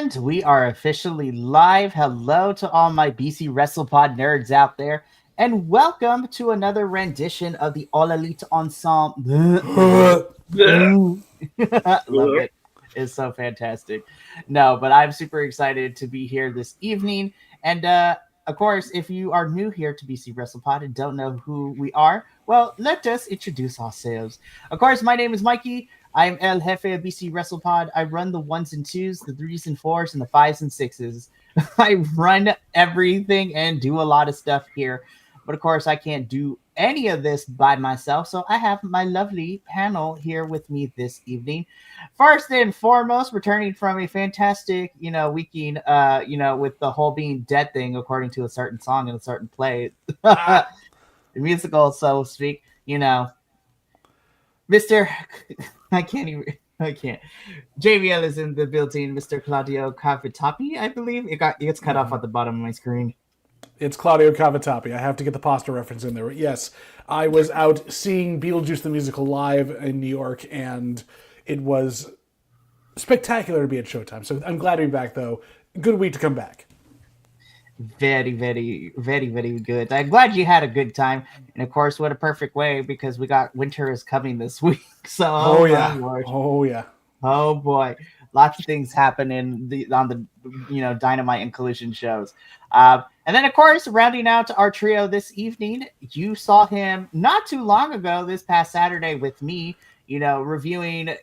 And we are officially live. Hello to all my BC WrestlePod nerds out there, and welcome to another rendition of the All Elite Ensemble. Love it. It's so fantastic. No, but I'm super excited to be here this evening. And of course, if you are new here to BC WrestlePod and don't know who we are, well, let us introduce ourselves. Of course, my name is Mikey. I'm El Jefe of BC WrestlePod. I run the ones and twos, the threes and fours, and the fives and sixes. I run everything and do a lot of stuff here. But of course, I can't do any of this by myself. So I have my lovely panel here with me this evening. First and foremost, returning from a fantastic, weekend, with the whole being dead thing, according to a certain song and a certain play, the musical, so to speak, Mr. I can't. JBL is in the building, Mr. Claudio Cavitapi, I believe. It gets cut off at the bottom of my screen. It's Claudio Cavitapi. I have to get the pasta reference in there. Yes, I was out seeing Beetlejuice the Musical live in New York, and it was spectacular to be at Showtime. So I'm glad to be back, though. Good week to come back. Very, very, very, very good. I'm glad you had a good time. And of course, what a perfect way, because we got winter is coming this week. So, oh yeah. Oh boy. Lots of things happen on the Dynamite and Collision shows. And then, of course, rounding out our trio this evening, you saw him not too long ago, this past Saturday with me, reviewing,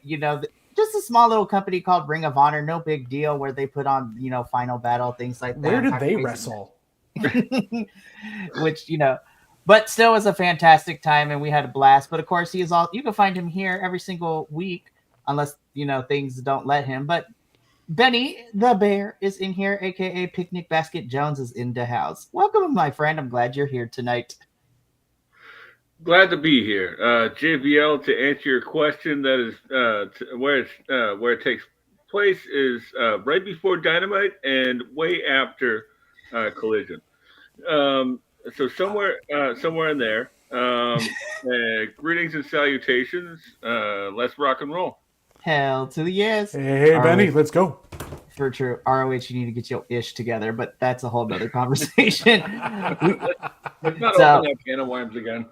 just a small little company called Ring of Honor. No big deal, where they put on, Final Battle, things like that. Where did they wrestle? Which, but still was a fantastic time, and we had a blast. But of course, you can find him here every single week, unless, things don't let him. But Benny the Bear is in here, aka Picnic Basket Jones is in the house. Welcome, my friend. I'm glad you're here tonight. Glad to be here. JVL, to answer your question, that is where it takes place is right before Dynamite and way after Collision. So somewhere in there. Greetings and salutations. Let's rock and roll. Hell to the yes. Hey, Benny, let's go. For true. ROH, you need to get your ish together, but that's a whole nother conversation. Let's not open that can of worms again.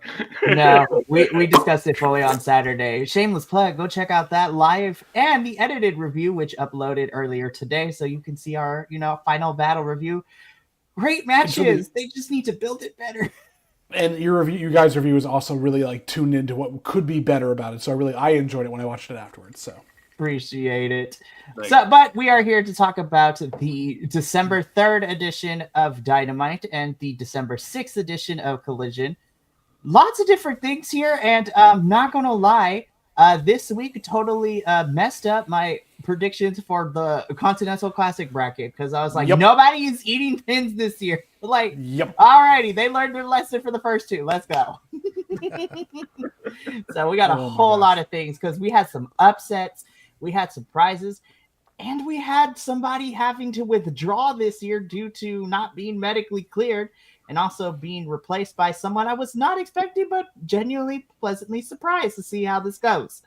No, we discussed it fully on Saturday. Shameless plug. Go check out that live and the edited review, which uploaded earlier today, so you can see our, Final Battle review. Great matches. They just need to build it better. And your guys' review is also really tuned into what could be better about it. So I enjoyed it when I watched it afterwards. So appreciate it. But we are here to talk about the December 3rd edition of Dynamite and the December 6th edition of Collision. Lots of different things here, and I'm not gonna lie, this week totally messed up my predictions for the Continental Classic bracket, because I was like, Nobody is eating pins this year. Alrighty, they learned their lesson for the first two. Let's go. So we got a whole lot of things, because we had some upsets, we had surprises, and we had somebody having to withdraw this year due to not being medically cleared, and also being replaced by someone I was not expecting, but genuinely pleasantly surprised to see how this goes.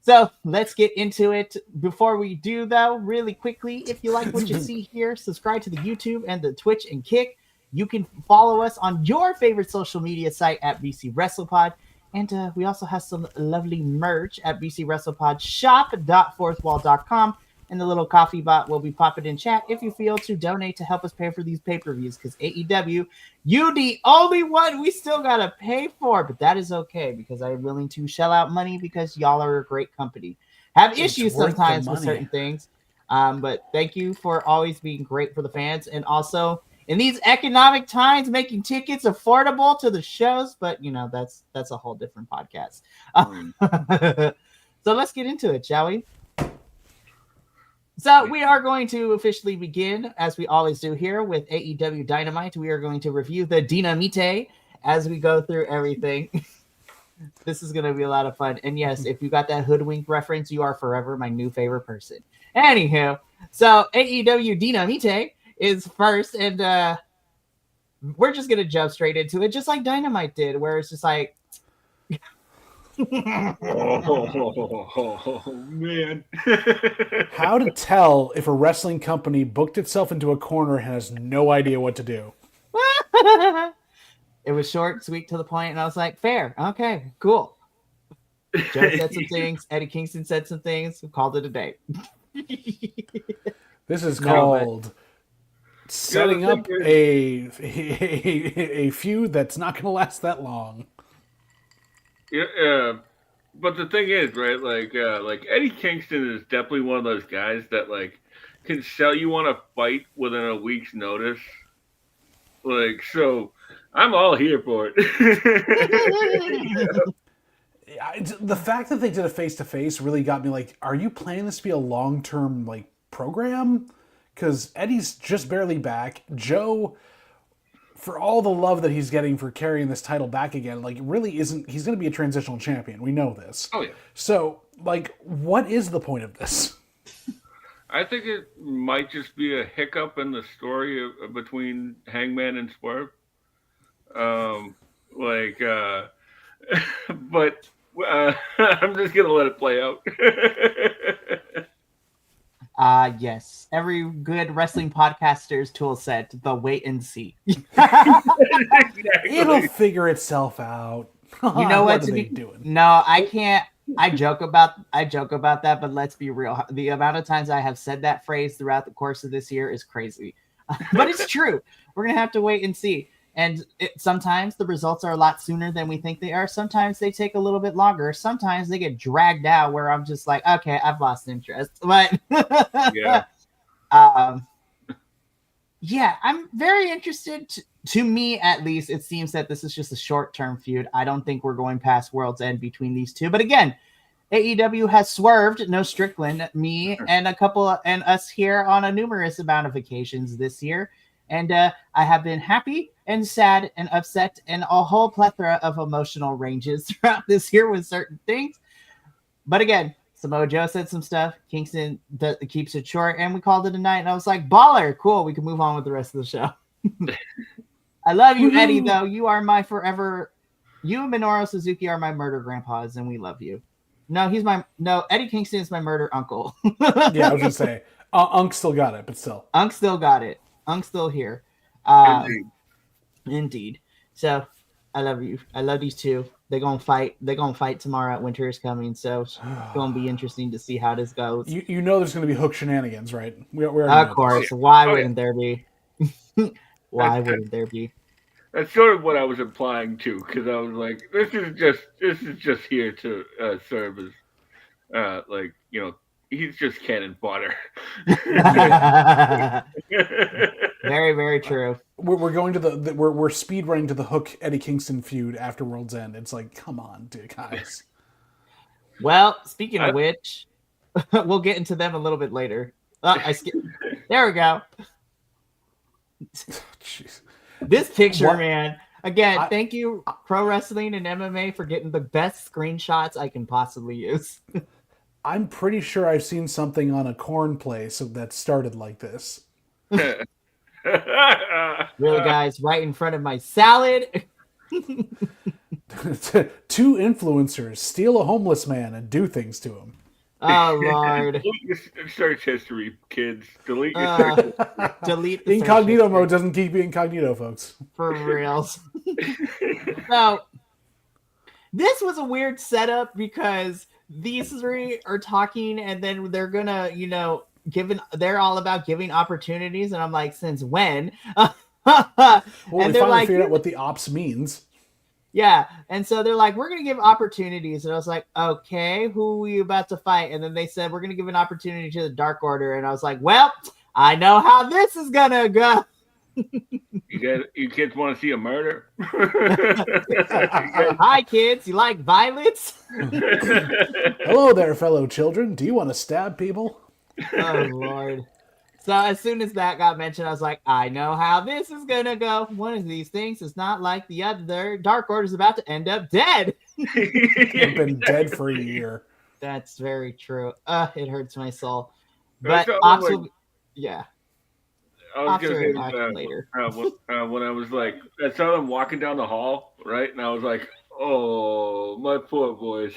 So let's get into it. Before we do, though, really quickly, if you like what you see here, subscribe to the YouTube and the Twitch and Kick. You can follow us on your favorite social media site at BC WrestlePod. And we also have some lovely merch at bcwrestlepodshop.fourthwall.com. And the little coffee bot will be popping in chat if you feel to donate to help us pay for these pay-per-views. Because AEW, you the only one we still got to pay for. But that is okay, because I'm willing to shell out money because y'all are a great company. Have issues sometimes with certain things. But thank you for always being great for the fans. And also, in these economic times, making tickets affordable to the shows. But, that's a whole different podcast. So let's get into it, shall we? So we are going to officially begin, as we always do here, with AEW Dynamite. We are going to review the Dynamite as we go through everything. This is going to be a lot of fun. And yes, if you got that hoodwink reference, you are forever my new favorite person. Anywho, so AEW Dynamite is first, and we're just going to jump straight into it, just like Dynamite did, where it's just like... Oh, man. How to tell if a wrestling company booked itself into a corner and has no idea what to do. It was short, sweet, to the point, and I was like, fair. Okay, cool. Joe said some things. Eddie Kingston said some things. We called it a day. This is No, but- called setting up a feud that's not going to last that long. Yeah, but the thing is, right? Like Eddie Kingston is definitely one of those guys that like can sell you on a fight within a week's notice. Like, so I'm all here for it. The fact that they did a face to face really got me like, are you planning this to be a long term like program? Because Eddie's just barely back. Joe, for all the love that he's getting for carrying this title back again, like really isn't. He's going to be a transitional champion. We know this. Oh yeah. So like, what is the point of this? I think it might just be a hiccup in the story between Hangman and Swerve. Like, but I'm just gonna let it play out. Yes. Every good wrestling podcaster's tool set, the wait and see. Exactly. It'll figure itself out. You know what are to they be doing? No, I can't. I joke about that, but let's be real. The amount of times I have said that phrase throughout the course of this year is crazy. But it's true. We're gonna have to wait and see. And sometimes the results are a lot sooner than we think they are. Sometimes they take a little bit longer. Sometimes they get dragged out where I'm just like, okay, I've lost interest. But Yeah. Yeah, I'm very interested. To me, at least, it seems that this is just a short-term feud. I don't think we're going past World's End between these two. But again, AEW has swerved, no Strickland, me, and and us here on a numerous amount of occasions this year. And I have been happy and sad and upset and a whole plethora of emotional ranges throughout this year with certain things. But again, Samoa Joe said some stuff. Kingston keeps it short, and we called it a night. And I was like, baller, cool. We can move on with the rest of the show. I love you, Eddie, though. You are my forever. You and Minoru Suzuki are my murder grandpas, and we love you. No, Eddie Kingston is my murder uncle. Yeah, I was gonna say, Unk still got it, but still, Unk still got it. Unk's still here. Indeed. Indeed. So I love you. I love these two. They're gonna fight. They're gonna fight tomorrow. Winter is coming, so it's gonna be interesting to see how this goes. you know there's gonna be Hook shenanigans, right? We already Of know course. this. Why wouldn't there be? Why wouldn't there be? That's sort of what I was implying too, because I was like, this is just here to serve as, like, you know, he's just cannon fodder. Very, very true. We're going to we're speed running to the Hook Eddie Kingston feud after World's End. It's like, come on, dude, guys. Well, speaking of which, we'll get into them a little bit later. There we go. Jeez. This picture, What? man. Again, thank you, Pro Wrestling and MMA, for getting the best screenshots I can possibly use. I'm pretty sure I've seen something on a corn place that started like this. Really, guys, right in front of my salad. Two influencers steal a homeless man and do things to him. Oh, Lord. Delete your search history, kids. Delete your search history. Delete the Incognito search mode doesn't keep you incognito, folks. for reals. So, this was a weird setup because these three are talking and then they're gonna, they're all about giving opportunities. And I'm like, since when? Well, and we they're finally like, figured out what the ops means. yeah. And so they're like, we're going to give opportunities. And I was like, okay, who are you about to fight? And then they said, we're going to give an opportunity to the Dark Order. And I was like, well, I know how this is going to go. You kids want to see a murder? Hi, kids. You like violence? Hello there, fellow children. Do you want to stab people? Oh, Lord. So as soon as that got mentioned, I was like, I know how this is going to go. One of these things is not like the other. Dark Order's about to end up dead. I've been dead for a year. That's very true. It hurts my soul. That's But all, Ops like- will, yeah. I was Ops gonna are say back later. when I was like, I saw them walking down the hall, right? And I was like, Oh, my poor boys.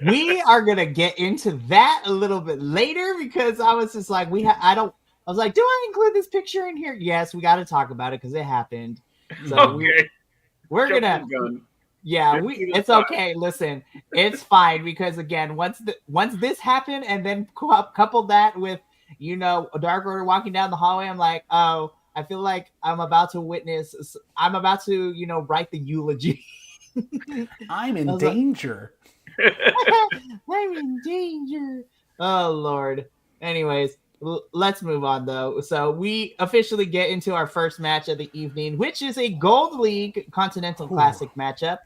We are gonna get into that a little bit later because I was just like, I don't. I was like, do I include this picture in here? Yes, we got to talk about it because it happened. So Okay, we're jump gonna the gun. yeah, Get to the it's side. okay. Listen, it's fine because again, once this happened, and then couple that with Dark Order walking down the hallway, I'm like, oh, I feel like I'm about to write the eulogy. I'm I in was like, danger. I'm in danger. Oh Lord. Anyways, let's move on though. So we officially get into our first match of the evening, which is a Gold League Continental Ooh. Classic matchup.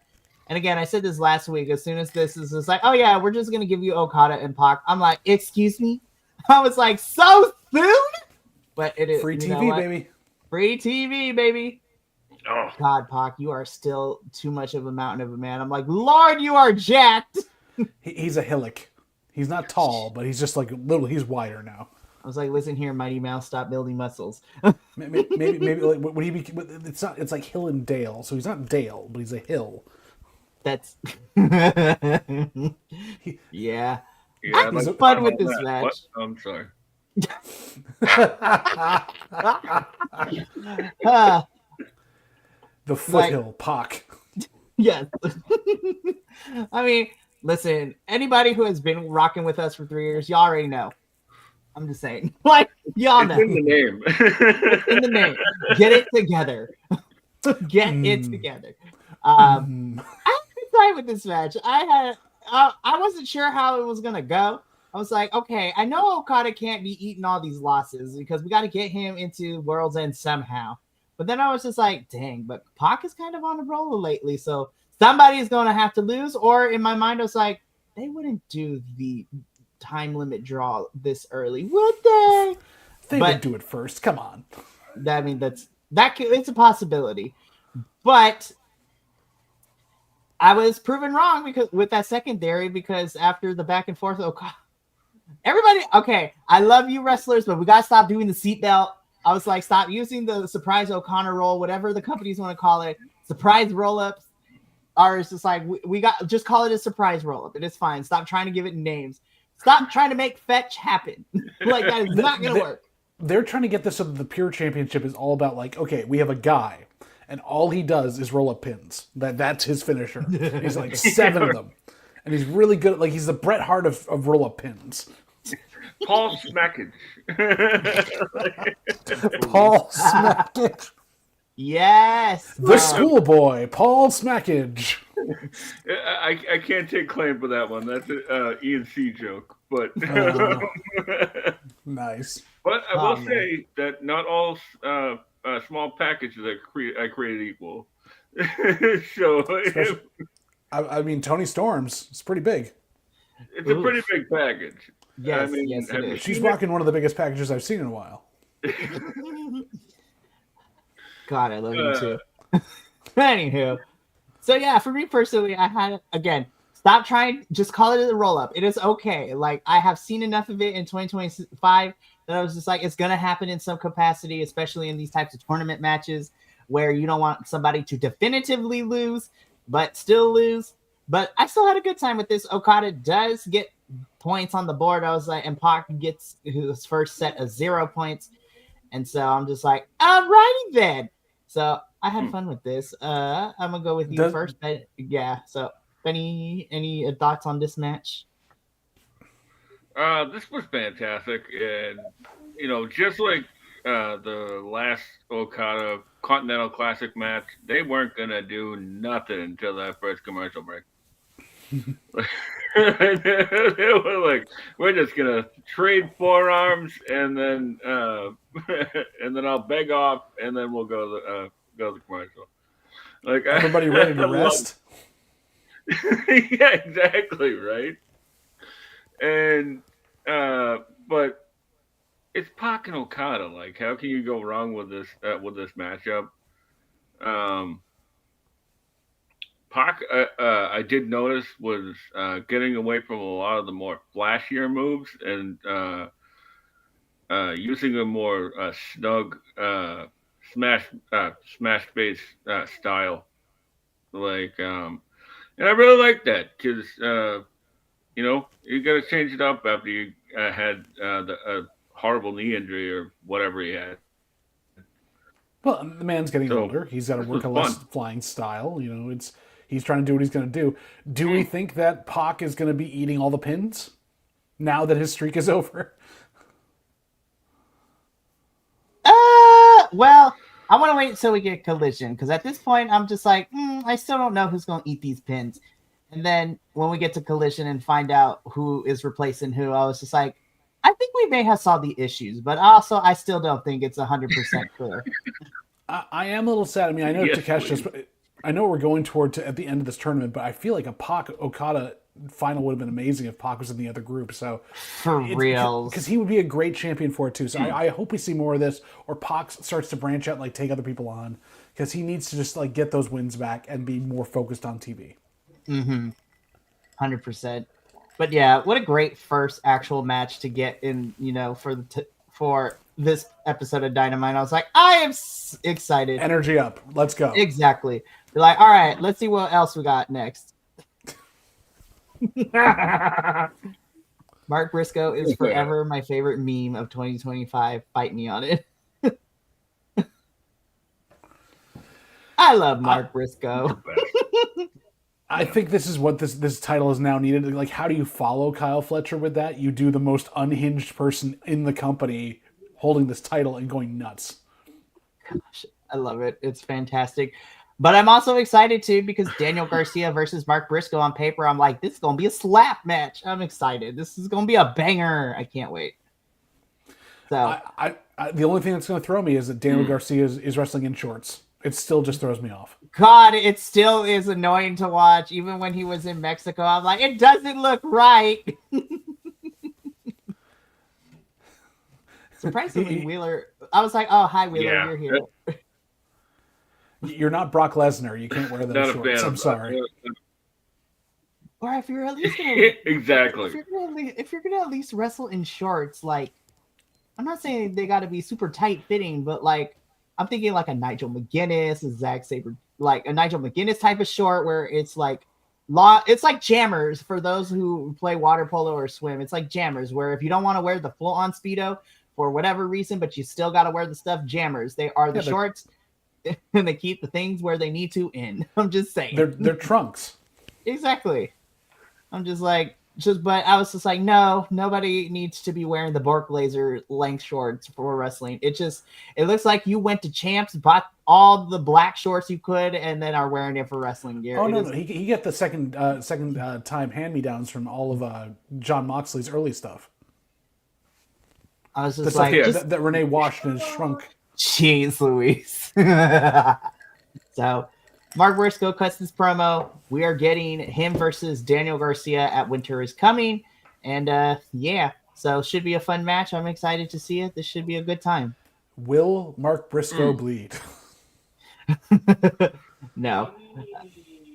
And again, I said this last week. As soon as this is just like, oh yeah, we're just gonna give you Okada and Pac. I'm like, excuse me. I was like, so soon. But it is, Free you know TV, what? baby. Free TV, baby. Oh, God, Pac, you are still too much of a mountain of a man. I'm like, Lord, you are jacked. He's a hillock. He's not tall, but he's just like little. He's wider now. I was like, listen here, Mighty Mouse, stop building muscles. Maybe like would he be? It's not. It's like Hill and Dale. So he's not Dale, but he's a hill. That's yeah. yeah, I I'd He's like had to a, fun comment with on this that. What? match. I'm sorry. Uh, the like, foothill Pac. yes. I mean, listen, anybody who has been rocking with us for 3 years, y'all already know. I'm just saying. Like, y'all It's know. in the name. It's in the name. Get it together. Get it together. I had a good time with this match. I wasn't sure how it was gonna go. I was like, okay, I know Okada can't be eating all these losses because we got to get him into World's End somehow. But then I was just like, dang, but Pac is kind of on a roll lately, so somebody is going to have to lose. Or in my mind, I was like, they wouldn't do the time limit draw this early, would they? They But would do it first. Come on. I mean, it's a possibility. But I was proven wrong because with that secondary, because after the back and forth, everybody, okay, I love you wrestlers, but we gotta stop doing the seatbelt. I was like, stop using the surprise O'Connor roll, whatever the companies want to call it, surprise roll ups. Or it's just like we got just call it a surprise roll up. It is fine. Stop trying to give it names. Stop trying to make fetch happen. Like that is not gonna work. They're trying to get this so that the Pure Championship is all about like, okay, we have a guy, and all he does is roll up pins. That's his finisher. He's like 7 of them, and he's really good. Like he's the Bret Hart of roll up pins. Paul Smackage. Paul Smackage. Yes. The schoolboy, Paul Smackage. I can't take claim for that one. That's an E&C joke. But Nice. but I will man. say that not all small packages I created equal. So I mean, Tony Storm's. It's pretty big. it's a pretty big package. Yes, I mean, yes, it have you is. She's seen it? rocking one of the biggest packages I've seen in a while. God, I love you too. Anywho, so yeah, for me personally, I had again. Stop trying. Just call it a roll up. It is okay. Like I have seen enough of it in 2025 that I was just like, it's gonna happen in some capacity, especially in these types of tournament matches where you don't want somebody to definitively lose, but still lose. But I still had a good time with this. Okada does get points on the board. I was like, and Pac gets his first set of 0 points. And so I'm just like, alrighty then. So I had fun with this. I'm gonna go with you first. Yeah. So any thoughts on this match? This was fantastic, and just like the last Okada Continental Classic match, they weren't gonna do nothing until that first commercial break. They were like, "We're just gonna trade forearms, and then and then I'll beg off, and then we'll go to the commercial." Like Everybody ready to rest? Yeah, exactly right. And but it's Pac and Okada. Like, how can you go wrong with this matchup? Um, Pac, I did notice was getting away from a lot of the more flashier moves and using a more snug smash base style. Like, and I really like that because you got to change it up after you had the horrible knee injury or whatever he had. Well, the man's getting So older. He's got to this was work a less fun. flying style. He's trying to do what he's going to do. Do we think that Pac is going to be eating all the pins now that his streak is over? Well, I want to wait until we get Collision because at this point I'm just like, I still don't know who's going to eat these pins. And then when we get to Collision and find out who is replacing who, I was just like, I think we may have solved the issues, but also I still don't think it's 100% clear. I am a little sad. I mean, I know Yes, Takesh please. I know we're going toward at the end of this tournament, but I feel like a Pac Okada final would have been amazing if Pac was in the other group. So For reals. because he would be a great champion for it too. So I hope we see more of this, or Pac starts to branch out, and, like take other people on, because he needs to just like get those wins back and be more focused on TV. 100%. But yeah, what a great first actual match to get in, for this episode of Dynamite. I was like, I am excited. Energy up, let's go. Exactly. You're like, all right, let's see what else we got next. Mark Briscoe is forever my favorite meme of 2025. Fight me on it. I love Mark Briscoe. I think this is what this title is now needed. Like, how do you follow Kyle Fletcher with that? You do the most unhinged person in the company holding this title and going nuts. Gosh, I love it. It's fantastic. But I'm also excited too because Daniel Garcia versus Mark Briscoe on paper, I'm like, this is going to be a slap match. I'm excited. This is going to be a banger. I can't wait. So I the only thing that's going to throw me is that Daniel Garcia is wrestling in shorts. It still just throws me off. God, it still is annoying to watch. Even when he was in Mexico, I'm like, it doesn't look right. Surprisingly, Wheeler, I was like, oh, hi, Wheeler, you're here. You're not Brock Lesnar. You can't wear those shorts. I'm sorry. Or if you're at least gonna, Exactly. if you're gonna at least wrestle in shorts, like, I'm not saying they got to be super tight fitting, but like, I'm thinking like a Nigel McGuinness, a Zack Sabre, like a Nigel McGuinness type of short where it's like it's like jammers for those who play water polo or swim. It's like jammers where if you don't want to wear the full on Speedo for whatever reason, but you still got to wear the stuff, jammers. They are the shorts and they keep the things where they need to in. I'm just saying. They're trunks. Exactly. I'm just like, but I was just like, no, nobody needs to be wearing the Bork Laser length shorts for wrestling. It looks like you went to Champs, bought all the black shorts you could, and then are wearing it for wrestling gear. Oh, no. He got the second time hand-me-downs from all of John Moxley's early stuff. I was just the like, stuff that Renee washed and shrunk. Jeez Louise. So Mark Briscoe cuts this promo. We are getting him versus Daniel Garcia at Winter is Coming. And yeah, so should be a fun match. I'm excited to see it. This should be a good time. Will Mark Briscoe bleed? No.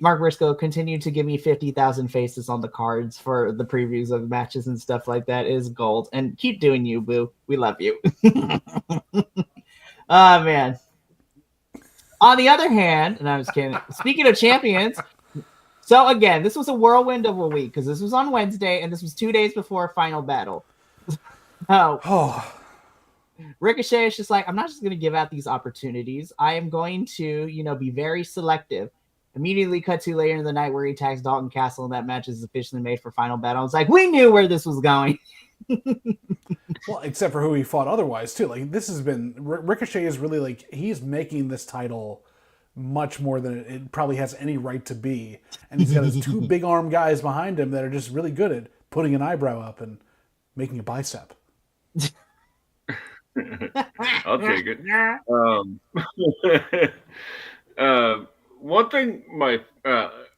Mark Briscoe continued to give me 50,000 faces on the cards for the previews of matches and stuff like that. It is gold. And keep doing you, boo. We love you. Oh, man. On the other hand, and I was kidding. Speaking of champions, so again, this was a whirlwind of a week because this was on Wednesday and this was 2 days before Final Battle. Oh. Ricochet is just like, I'm not just going to give out these opportunities. I am going to, be very selective. Immediately cut to later in the night where he attacks Dalton Castle and that match is officially made for Final Battle. I was like, we knew where this was going. Well, except for who he fought otherwise too. Like, this has been Ricochet is really like, he's making this title much more than it probably has any right to be, and he's got his two big arm guys behind him that are just really good at putting an eyebrow up and making a bicep. I'll take it. One thing,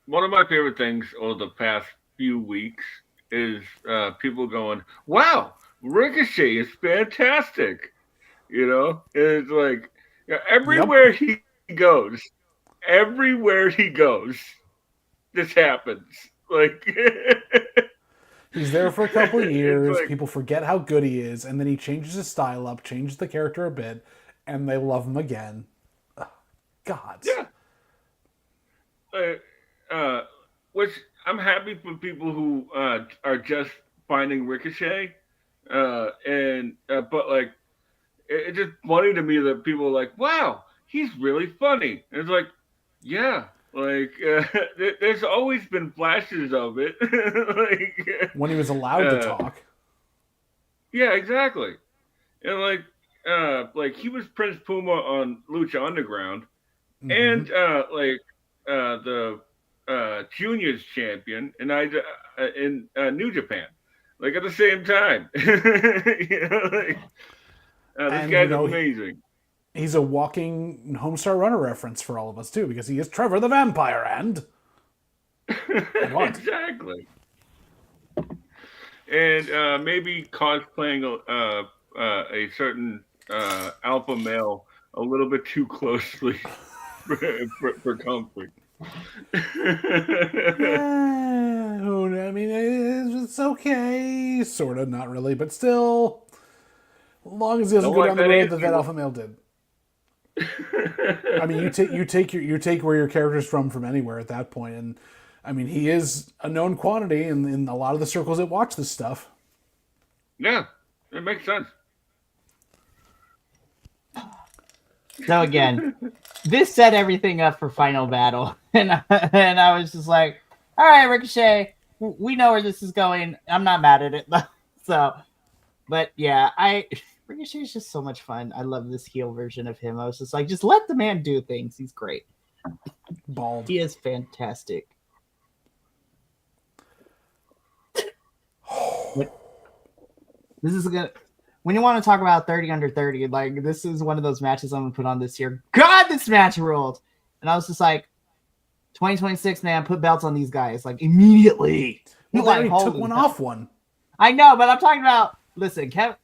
one of my favorite things over the past few weeks is people going, "Wow, Ricochet is fantastic." It's like everywhere he goes, this happens. Like he's there for a couple of years. like, people forget how good he is, and then he changes his style up, changes the character a bit, and they love him again. God. Yeah. uh, which I'm happy for people who are just finding Ricochet, and but like it's just funny to me that people are like, "Wow, he's really funny." And it's like, yeah, like there's always been flashes of it, When he was allowed to talk. yeah, exactly, and like he was Prince Puma on Lucha Underground, and the juniors champion, and in New Japan, like at the same time. This And, guy's amazing. he's a walking Homestar Runner reference for all of us, too, because he is Trevor the Vampire and what? Exactly. And maybe cosplaying a certain alpha male a little bit too closely for comfort. I mean, it's okay. Sort of, not really, but still. As long as he doesn't Don't go like down the that road answer. that alpha male did. I mean, you take where your character's from anywhere at that point, and I mean, he is a known quantity in a lot of the circles that watch this stuff. Yeah, it makes sense. So again, this set everything up for Final Battle, and I was just like, all right, Ricochet, we know where this is going. I'm not mad at it. So, but yeah, Ricochet is just so much fun. I love this heel version of him. I was just like, just let the man do things. He's great. Bald. He is fantastic. This is good. When you want to talk about 30 under 30, like this is one of those matches I'm gonna put on this year. God, this match ruled. And I was just like, 2026, man, put belts on these guys like immediately. Well, Like, they already took one off one. I know, but I'm talking about. Listen, Kevin,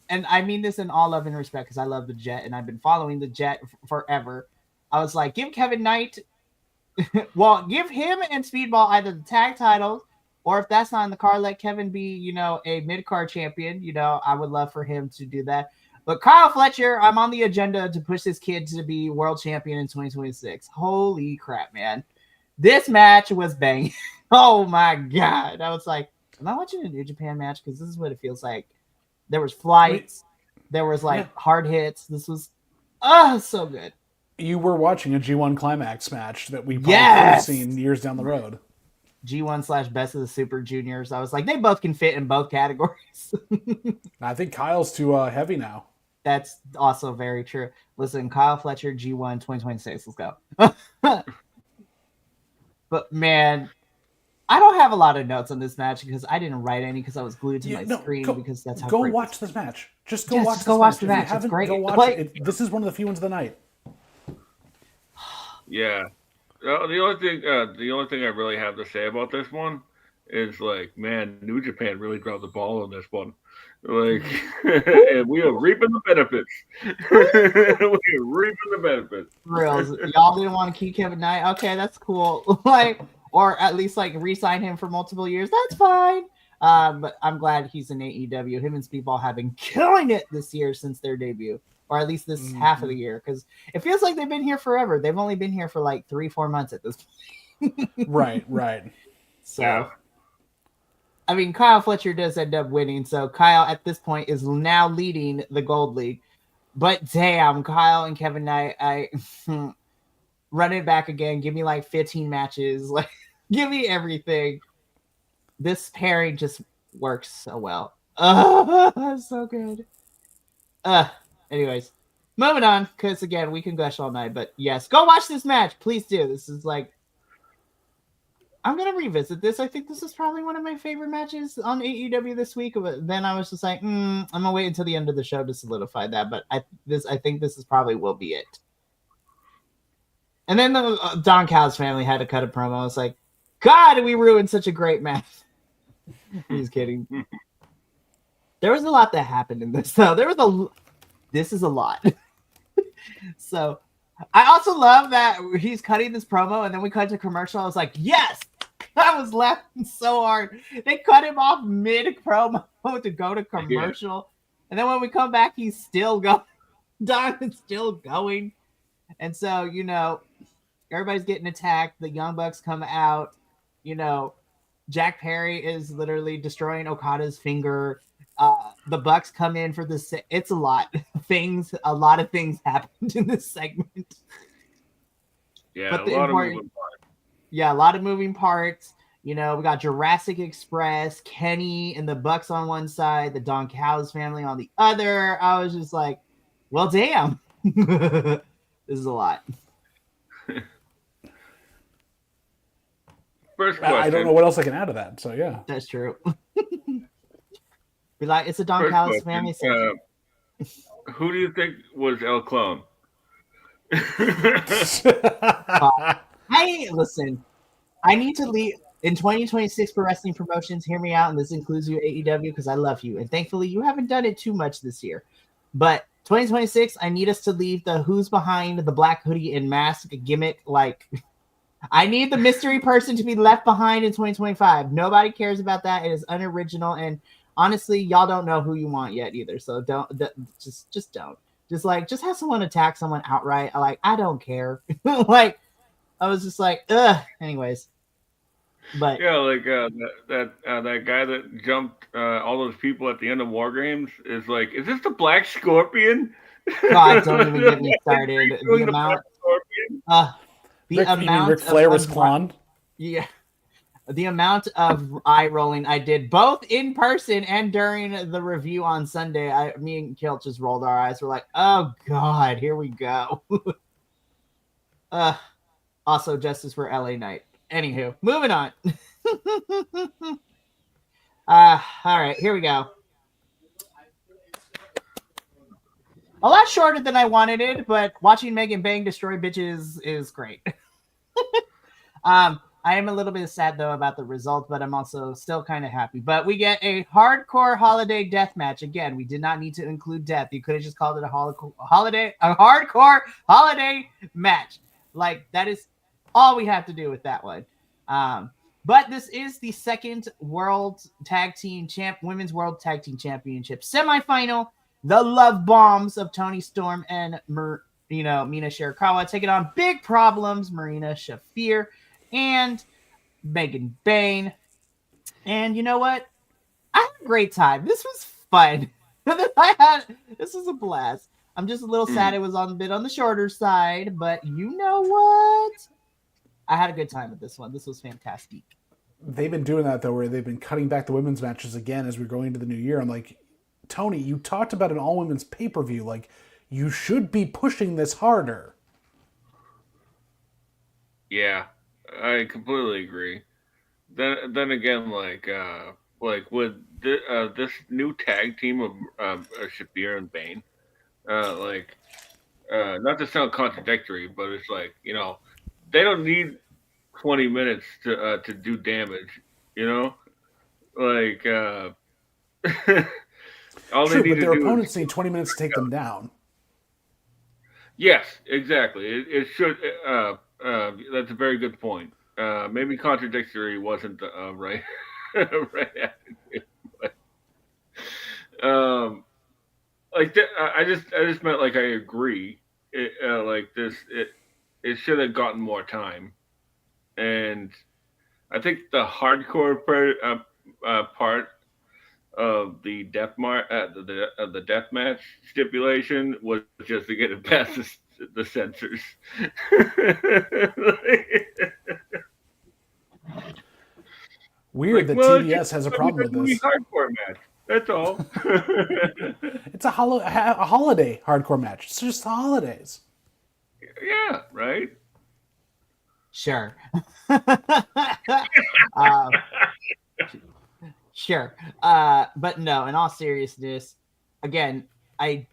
and I mean this in all love and respect because I love the Jet and I've been following the Jet forever. I was like, give Kevin Knight, well, give him and Speedball either the tag titles, or if that's not in the card, let Kevin be, a mid-card champion. I would love for him to do that. But Kyle Fletcher, I'm on the agenda to push this kid to be world champion in 2026. Holy crap, man. This match was banging. Oh, my God. I was like, am I watching a New Japan match? Because this is what it feels like. There was flights. There was, hard hits. This was, so good. You were watching a G1 Climax match that we probably could have seen years down the road. G1 / Best of the Super Juniors. I was like, they both can fit in both categories. I think Kyle's too heavy now. That's also very true. Listen, Kyle Fletcher, G1 2026. Let's go. But man, I don't have a lot of notes on this match because I didn't write any because I was glued to my screen because that's how. Go watch this match. Just go watch. Go watch the match. It's great. Go watch it. This is one of the few ones of the night. Yeah. The only thing I really have to say about this one is like, man, New Japan really dropped the ball on this one. Like, and we are reaping the benefits. We are reaping the benefits. Reals, y'all didn't want to keep Kevin Knight. Okay, that's cool. Or at least re-sign him for multiple years. That's fine. But I'm glad he's in AEW. Him and Speedball have been killing it this year since their debut. Or at least this half of the year, because it feels like they've been here forever. They've only been here for 3-4 months at this point. Right. So, yeah. I mean, Kyle Fletcher does end up winning. So Kyle at this point is now leading the Gold League. But damn, Kyle and Kevin Knight, I run it back again. Give me 15 matches. Give me everything. This pairing just works so well. So good. Anyways, moving on, because again, we can gush all night, but yes, go watch this match. Please do. This is I'm going to revisit this. I think this is probably one of my favorite matches on AEW this week, but then I was just like, I'm going to wait until the end of the show to solidify that, but I think this is probably will be it. And then the Don Callis family had to cut a promo. I was like, God, we ruined such a great match. He's kidding. There was a lot that happened in this, though. This is a lot. So I also love that he's cutting this promo and then we cut to commercial. I was like, yes, I was laughing so hard. They cut him off mid-promo to go to commercial. Yeah. And then when we come back, he's still going. Don is still going. And so, everybody's getting attacked. The Young Bucks come out. You know, Jack Perry is literally destroying Okada's finger. The Bucks come in for this. It's a lot. A lot of things happened in this segment. Yeah, But a the lot of important, moving parts. yeah, a lot of moving parts. You know, we got Jurassic Express, Kenny and the Bucks on one side, the Don Callis family on the other. I was just like, well, damn. This is a lot. First I don't know question. what else I can add to that. So yeah. That's true. Be like, it's a Don First Callis question. family. So Who do you think was El Clone? hey, listen, I need to leave in 2026 for wrestling promotions. Hear me out, and this includes you, AEW, because I love you, and thankfully you haven't done it too much this year. But 2026, I need us to leave the who's behind the black hoodie and mask gimmick. Like, I need the mystery person to be left behind in 2025. Nobody cares about that. It is unoriginal, and honestly, y'all don't know who you want yet either. So just don't. Just have someone attack someone outright. I don't care. Like, I was just like, ugh. Anyways, but Yeah, like that guy that jumped all those people at the end of War Games is like, is this the Black Scorpion? God, don't even get me started. The Doing the Black amount, Scorpion. the You mean Ric amount Flair was of Klon? yeah, the amount of eye rolling I did both in person and during the review on Sunday. Me and Kilt just rolled our eyes. We're like, oh God, here we go. Also, justice for LA Knight. Anywho, moving on. All right, here we go. A lot shorter than I wanted it, but watching Megan Bang destroy bitches is great. I am a little bit sad though about the result, but I'm also still kind of happy. But we get a hardcore holiday death match. Again, we did not need to include death. You could have just called it a hardcore holiday match. Like, that is all we have to do with that one. But this is the second women's world tag team championship semifinal. The Love Bombs of Toni Storm and Mina Shirakawa taking on Big Problems, Marina Shafir and Megan Bain. And you know what? I had a great time. This was fun. This was a blast. I'm just a little sad it was a bit on the shorter side, but you know what? I had a good time with this one. This was fantastic. They've been doing that though, where they've been cutting back the women's matches again as we're going into the new year. I'm like, Tony, you talked about an all-women's pay-per-view. Like, you should be pushing this harder. Yeah, I completely agree. Then again, like with this new tag team of Shafir and Bane, not to sound contradictory, but it's like, they don't need 20 minutes to do damage. You know, like all True, they need but their to do opponents is need 20 minutes to take them down. yes, exactly. It should. That's a very good point. Maybe contradictory wasn't the right right attitude, but I just meant, like, I agree. It should have gotten more time, and I think the hardcore part of the the death match stipulation was just to get it past the censors. Weird that well, TBS has a problem with WWE this. hardcore match. That's all. It's a holiday hardcore match. It's just the holidays. Yeah, right. Sure. Sure. But no, in all seriousness, again, I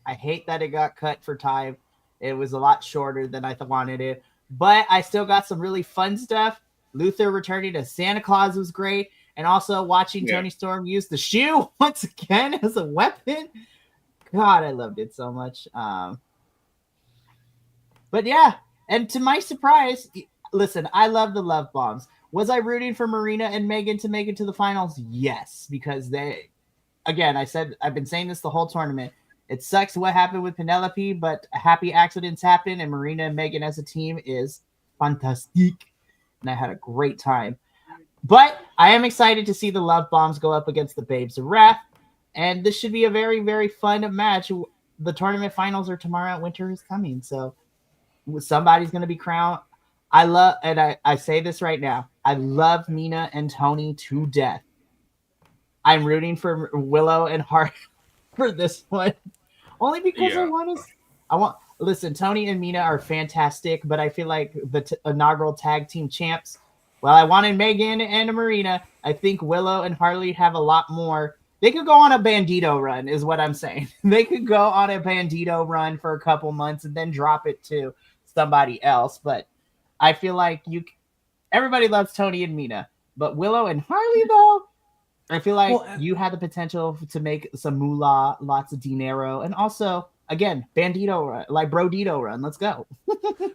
hate that it got cut for time. It was a lot shorter than I wanted it, but I still got some really fun stuff. Luther returning as Santa Claus was great, and also watching Toni Storm use the shoe once again as a weapon. God, I loved it so much. But yeah, and to my surprise, listen, I love the Love Bombs. Was I rooting for Marina and Megan to make it to the finals? Yes, because I've been saying this the whole tournament. It sucks what happened with Penelope, but happy accidents happen, and Marina and Megan as a team is fantastic. And I had a great time. But I am excited to see the Love Bombs go up against the Babes of Wrath, and this should be a very, very fun match. The tournament finals are tomorrow. Winter is coming, so somebody's going to be crowned. I love, and I say this right now, I love Mina and Tony to death. I'm rooting for Willow and Hart for this one, only because Yeah. I want. Listen, Tony and Mina are fantastic, but I feel like the inaugural tag team champs. Well, I wanted Megan and Marina. I think Willow and Harley have a lot more. They could go on a Bandito run, is what I'm saying. They could go on a Bandito run for a couple months and then drop it to somebody else. But I feel like everybody loves Tony and Mina, but Willow and Harley though, I feel like you have the potential to make some moolah, lots of dinero, and also again Bandito run, like Brodito run. Let's go.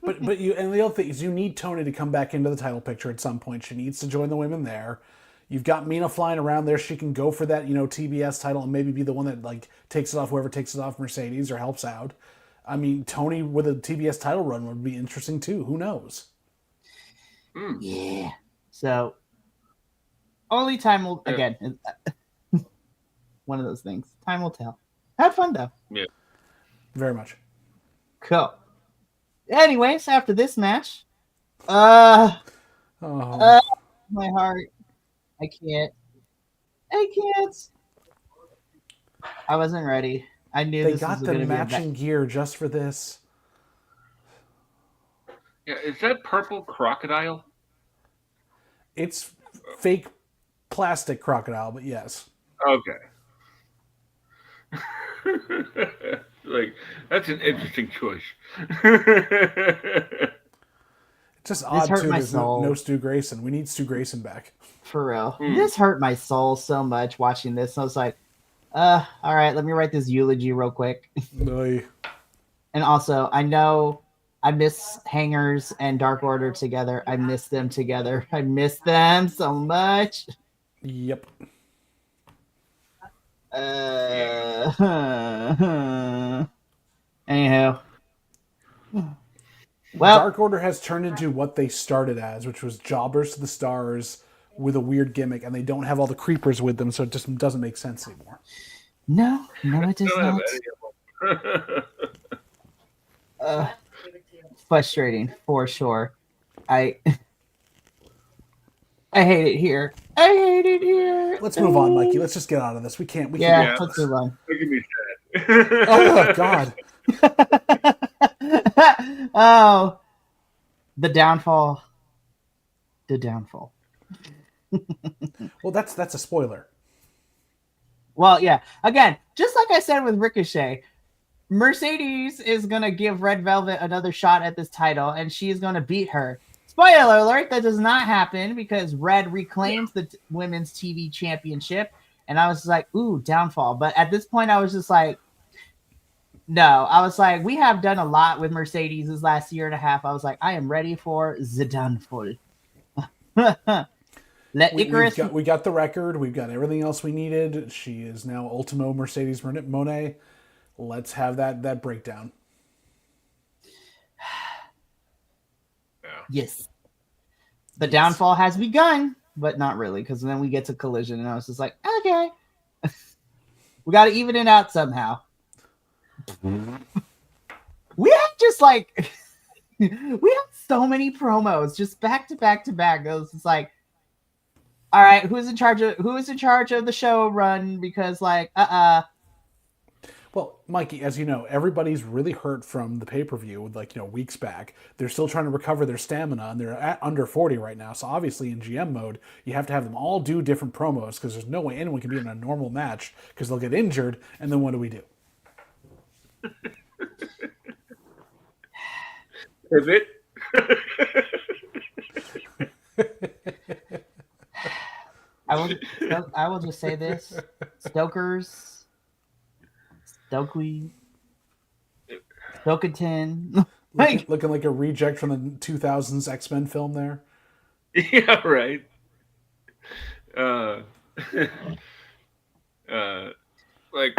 but you, and the other thing is you need Tony to come back into the title picture at some point. She needs to join the women there. You've got Mina flying around there. She can go for that, TBS title and maybe be the one that like takes it off whoever takes it off Mercedes or helps out. I mean, Tony with a TBS title run would be interesting too. Who knows? Yeah. So only time will again. One of those things. Time will tell. Have fun though. Yeah. Very much. Cool. Anyways, after this match, my heart. I can't. I wasn't ready. I knew they this got was the going to be matching gear just for this. Yeah, is that purple crocodile? It's fake plastic crocodile, but yes. Okay. Like, that's an interesting choice. It's just odd hurt too. my There's soul. no Stu Grayson. We need Stu Grayson back. For real. This hurt my soul so much watching this. I was like, all right, let me write this eulogy real quick. Oy. And also, I know I miss Hangers and Dark Order together. I miss them together. I miss them so much. Yep. Anyhow. Well, Dark Order has turned into what they started as, which was jobbers to the stars with a weird gimmick, and they don't have all the creepers with them, so it just doesn't make sense anymore. No, it does not. Frustrating for sure. I hate it here. Let's move on, Mikey. Let's just get out of this. We can't. Let's move on. Making me sad. Oh God. Oh, the downfall. Well, that's a spoiler. Well, yeah. Again, just like I said with Ricochet, Mercedes is gonna give Red Velvet another shot at this title, and she's gonna beat her. Spoiler alert: that does not happen because Red reclaims the women's TV championship, and I was just like, "Ooh, downfall." But at this point, I was just like, "No." I was like, "We have done a lot with Mercedes this last year and a half." I was like, "I am ready for the downfall." We got the record. We've got everything else we needed. She is now Ultimo Mercedes Moné. Let's have that breakdown. Yes. The downfall has begun, but not really, because then we get to Collision, and I was just like, okay. We got to even it out somehow. We have just like, we have so many promos, just back to back to back. It was just like, all right, who is in charge of the show run? Because like, Well, Mikey, as you know, everybody's really hurt from the pay-per-view, weeks back. They're still trying to recover their stamina, and they're at under 40 right now. So obviously in GM mode, you have to have them all do different promos because there's no way anyone can be in a normal match because they'll get injured, and then what do we do? Pivot. I will just say this: Stokerton, looking like a reject from the 2000s X-Men film there. Yeah, right. Like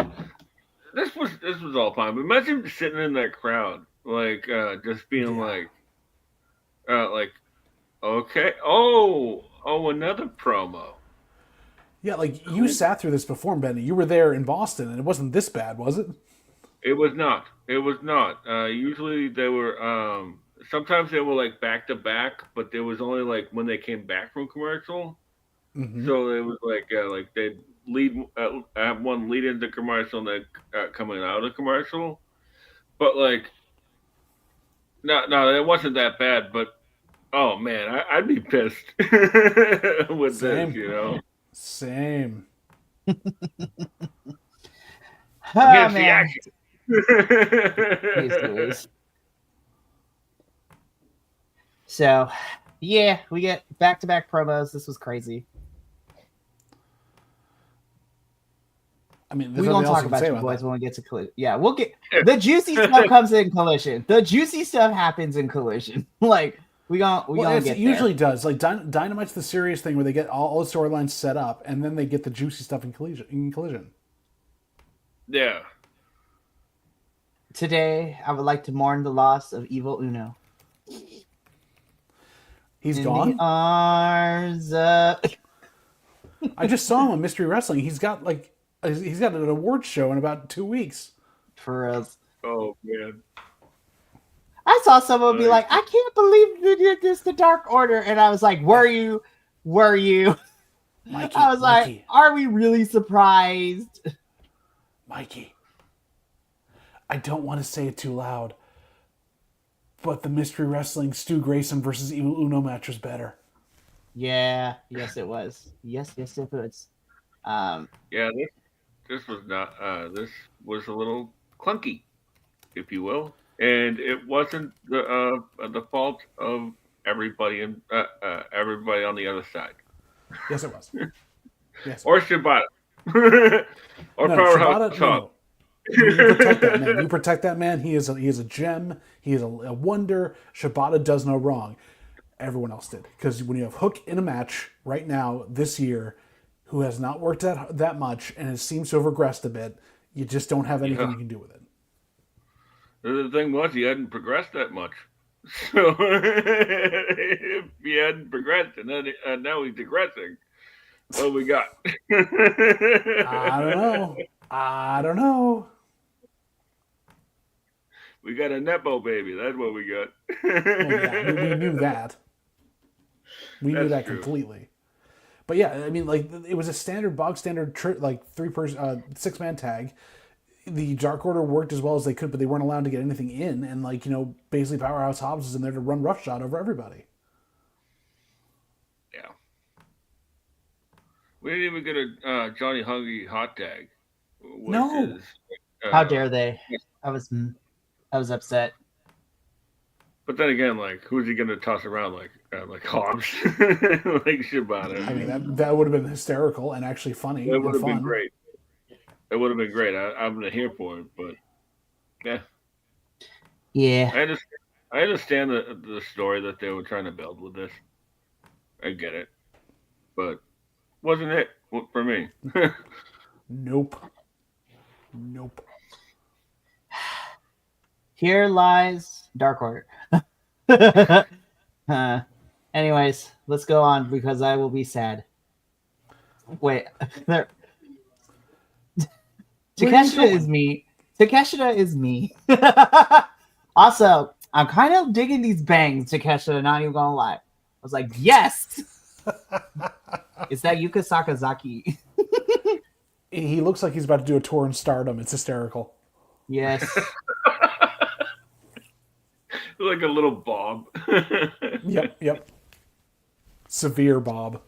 this was all fine. But imagine sitting in that crowd, like just being Yeah. like okay, another promo. Yeah, like you Cool. sat through this before, Benny. You were there in Boston, and it wasn't this bad, was it? It was not. It was not. Usually they were. Sometimes they were like back to back, but there was only like when they came back from commercial. Mm-hmm. So it was like they'd have one lead into commercial and then coming out of commercial. But like no, it wasn't that bad. But oh man, I'd be pissed with this. Same. Same. I'm here Oh to see man, action. Please Louise. So, yeah, we get back-to-back promos. This was crazy. I mean, We there's won't nothing else talk you can about say you about boys that. when we get to Collision. Yeah, we'll get the juicy stuff comes in Collision. The juicy stuff happens in Collision. Like we gonna It get usually there. does. Like Dynamite's the serious thing where they get all the storylines set up, and then they get the juicy stuff in Collision. Yeah. Today, I would like to mourn the loss of Evil Uno. He's In gone. the arms. I just saw him on Mystery Wrestling. He's got an award show in about 2 weeks. For us. Oh man. I saw someone be Nice. like, "I can't believe you did this to Dark Order," and I was like, "Were you? Were you?" Mikey, I was like, Mikey, "Are we really surprised?" Mikey. I don't want to say it too loud, but the Mystery Wrestling Stu Grayson versus Evil Uno match was better. Yeah. Yes, it was. Yes, it was. Yeah. This was not. This was a little clunky, if you will, and it wasn't the fault of everybody on the other side Yes, it was. Yes. or Shibata or No, Powerhouse Shibata. Talk. No. You protect that man. You protect that man. He is a gem. He is a wonder. Shibata does no wrong. Everyone else did, because when you have Hook in a match right now this year, who has not worked that much and it seems to have regressed a bit, you just don't have anything Yeah. you can do with it. The thing was, he hadn't progressed that much. So if he hadn't progressed, and then now he's digressing, what we got? I don't know. I don't know. We got a nepo baby. That's what we got. Well, yeah, we knew that. We knew That's that true. completely. But yeah, I mean, like it was a bog standard, like 6-man tag. The Dark Order worked as well as they could, but they weren't allowed to get anything in. And basically Powerhouse Hobbs is in there to run roughshod over everybody. Yeah. We didn't even get a Johnny Hungry hot tag, which No. is. How dare they? I was upset. But then again, like, who's he gonna toss around like Hobbs, like Shibata? I mean, that would have been hysterical and actually funny That would and have been fun. great. It would have been great. I'm gonna here for it, but yeah, Yeah. I understand the story that they were trying to build with this. I get it, but wasn't it for me? Nope. Here lies Dark Order. Anyways, let's go on because I will be sad. Wait, Takeshita is me. Takeshita is me. Also, I'm kind of digging these bangs, Takeshita, not even gonna lie. I was like, yes! Is that Yuka Sakazaki? He looks like he's about to do a tour in Stardom. It's hysterical. Yes. Like a little Bob. Yep. Severe Bob.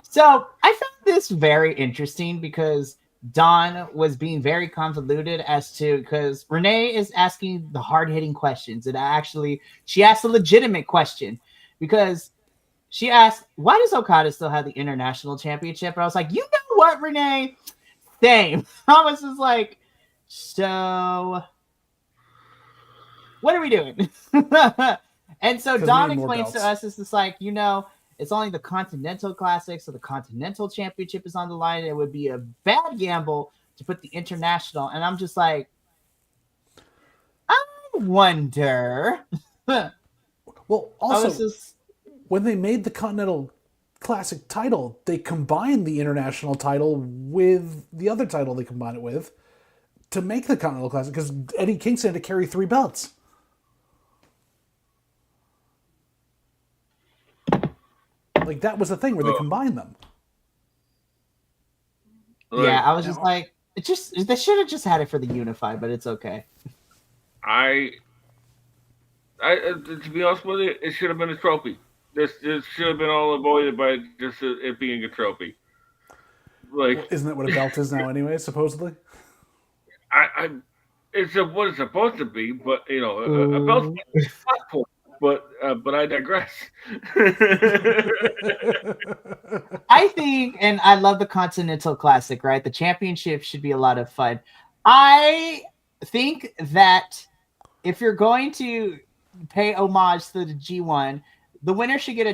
So I found this very interesting because Dawn was being very convoluted as to, because Renee is asking the hard-hitting questions, and she asked a legitimate question because she asked, why does Okada still have the international championship? And I was like, you know what, Renee? Same. I was just like, so what are we doing? And so Dawn explains to us, it's just like, it's only the Continental Classic, so the Continental Championship is on the line. It would be a bad gamble to put the international, and I'm just like, I wonder. I Well, was also, just when they made the Continental Classic title, they combined the international title with the other title they combined it with to make the Continental Classic because Eddie Kingston had to carry 3 belts. Like that was the thing where they Uh, combined them. yeah, like I was just Now, like, it just they should have just had it for the unified, but it's okay. I, to be honest with you, it should have been a trophy. This should have been all avoided by just it being a trophy. Like well, isn't that what a belt is now anyway? Supposedly. I it's what it's supposed to be, but a belt's Ooh. a platform. But I digress. I think, and I love the Continental Classic, right? The championship should be a lot of fun. I think that if you're going to pay homage to the G1, the winner should get a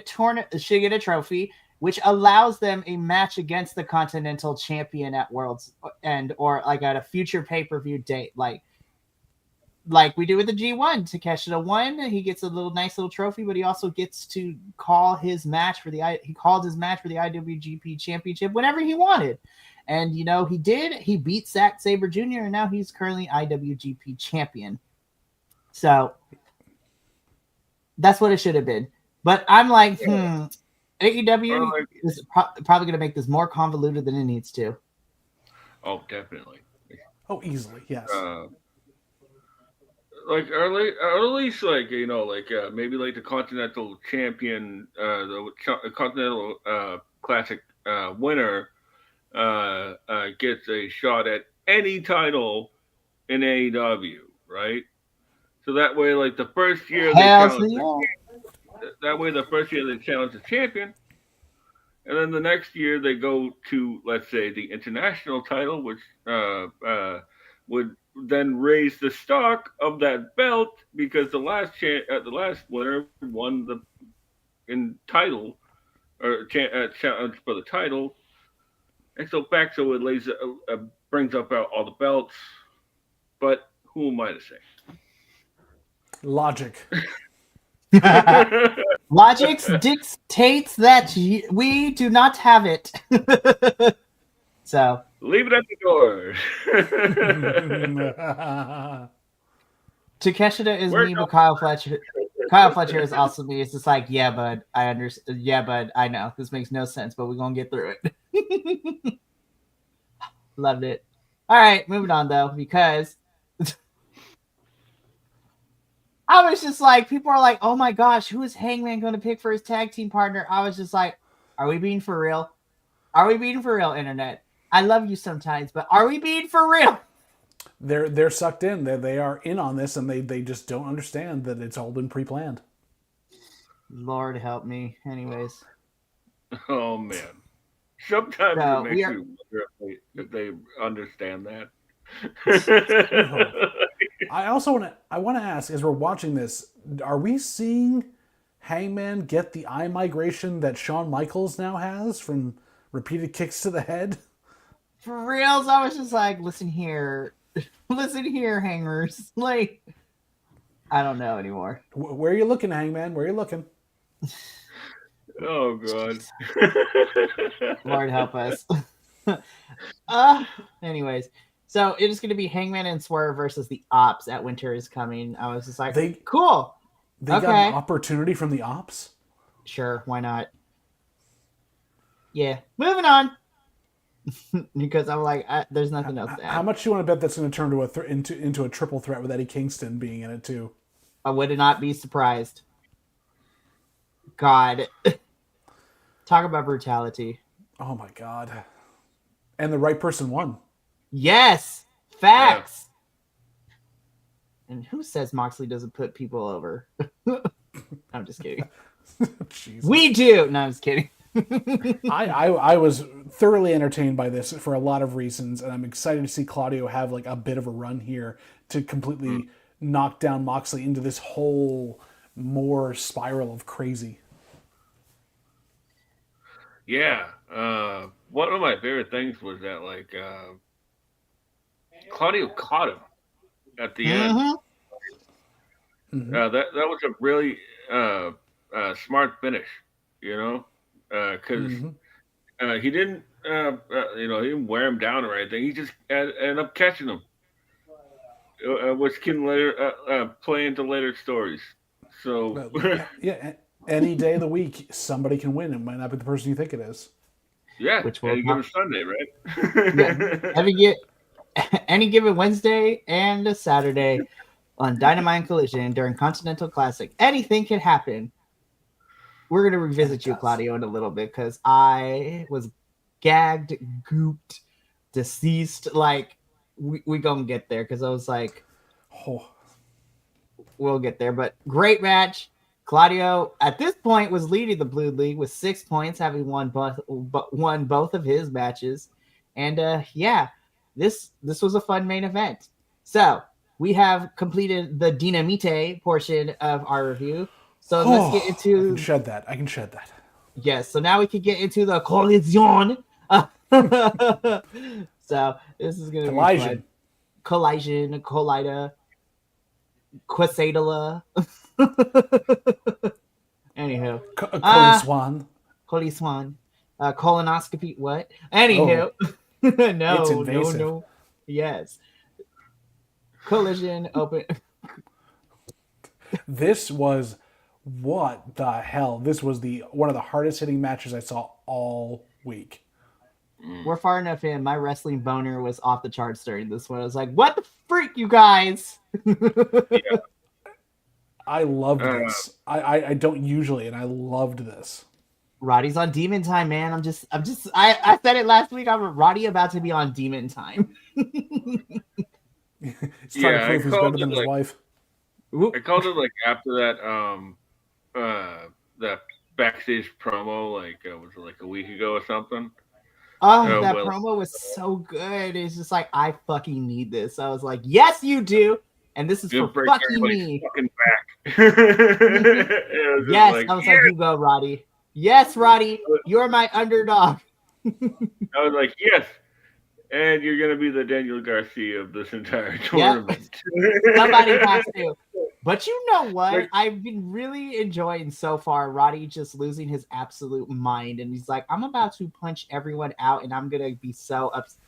trophy, which allows them a match against the Continental Champion at Worlds and or like at a future pay-per-view date. Like we do with the G1. Takeshita won. He gets a nice little trophy, but he also gets to call his match for he called his match for the IWGP Championship whenever he wanted. And he did. He beat Zack Sabre Jr. and now he's currently IWGP champion. So that's what it should have been. But I'm like, AEW Like, is probably going to make this more convoluted than it needs to. oh, definitely. Oh, easily, yes. Like early, or at least like maybe like the Continental Champion, the Continental Classic winner gets a shot at any title in AEW, right? So that way, like the first year they Hell challenge, yeah. that way the first year they challenge the champion, and then the next year they go to, let's say, the international title, which would then raise the stock of that belt because the last winner won the in title or challenge for the title, and so back so it brings up all the belts. But who am I to say? Logic. Logics dictates that we do not have it. So Leave it at the door. Takeshita is Where's me, but Kyle Fletcher is also me. It's just like, yeah, but I understand. Yeah, but I know this makes no sense, but we're gonna get through it. Loved it. All right, moving on though, because I was just like, people are like, oh my gosh, who is Hangman going to pick for his tag team partner? I was just like, are we being for real? Are we being for real, internet? I love you sometimes, but are we being for real? They're sucked in. They are in on this, and they just don't understand that it's all been pre-planned. Lord help me. Anyways, Oh man. Sometimes it so makes we are. me wonder if they understand that. We hope. I also want to ask, as we're watching this, are we seeing Hangman get the eye migration that Shawn Michaels now has from repeated kicks to the head? For reals, I was just like, listen here. Listen here, hangers. Like, I don't know anymore. Where are you looking, Hangman? Where are you looking? Oh god. Lord help us. Anyways, so it is going to be Hangman and Swerve versus the Ops at Winter is Coming. I was just like, cool. They Okay. got an opportunity from the Ops? Sure, why not? Yeah, moving on. Because I'm like, there's nothing else to add. How much do you want to bet that's going to turn into a triple threat with Eddie Kingston being in it too? I would not be surprised. God. Talk about brutality. Oh my god. And the right person won. Yes! Facts! Yeah. And who says Moxley doesn't put people over? I'm just kidding. We do! No, I'm just kidding. I was thoroughly entertained by this for a lot of reasons, and I'm excited to see Claudio have like a bit of a run here to completely knock down Moxley into this whole more spiral of crazy. Yeah. One of my favorite things was that Claudio caught him at the end. Mm-hmm. That was a really smart finish, you know, because he didn't he didn't wear him down or anything. He just ended up catching him, which can later play into later stories. So Well, yeah. Any day of the week, somebody can win. It might not be the person you think it is. yeah, Which will any given Sunday, yeah, right? any given Wednesday and a Saturday on Dynamite and Collision during Continental Classic. Anything can happen. We're gonna And it revisit you, does. Claudio, in a little bit because I was gagged, gooped, deceased. Like we gonna get there because I was like, Oh, we'll get there. But great match. Claudio at this point was leading the Blue League with 6 points, having won both of his matches, and yeah, this was a fun main event. So we have completed the Dynamite portion of our review. So let's get I can into shed that. I can shed that. yes. So now we can get into the collision. So this is gonna be fun. Collision, Collida, Quesadilla. Anywho, Cody Swan. Cody Swan, colonoscopy. What? Anywho, It's no, invasive. no. Yes, collision open. This was what the hell? This was the one of the hardest hitting matches I saw all week. We're far enough in. My wrestling boner was off the charts during this one. I was like, "What the freak, you guys!" Yeah. I loved this. I don't usually, and I loved this. Roddy's on demon time, man. I said it last week. I'm Roddy about to be on demon time. He's trying to prove he's better than his wife. I called it like after that backstage promo, like was it like a week ago or something? Oh, that promo was so good. It's just like I fucking need this. I was like, yes, you do, and this is for fucking me. Fucking back. Yes, I was like, you go, Roddy. Yes, Roddy, you're my underdog. I was like, yes. And you're going to be the Daniel Garcia of this entire tournament. Yep. Somebody has to. But you know what? I've been really enjoying so far Roddy just losing his absolute mind. And he's like, I'm about to punch everyone out and I'm going to be so upset.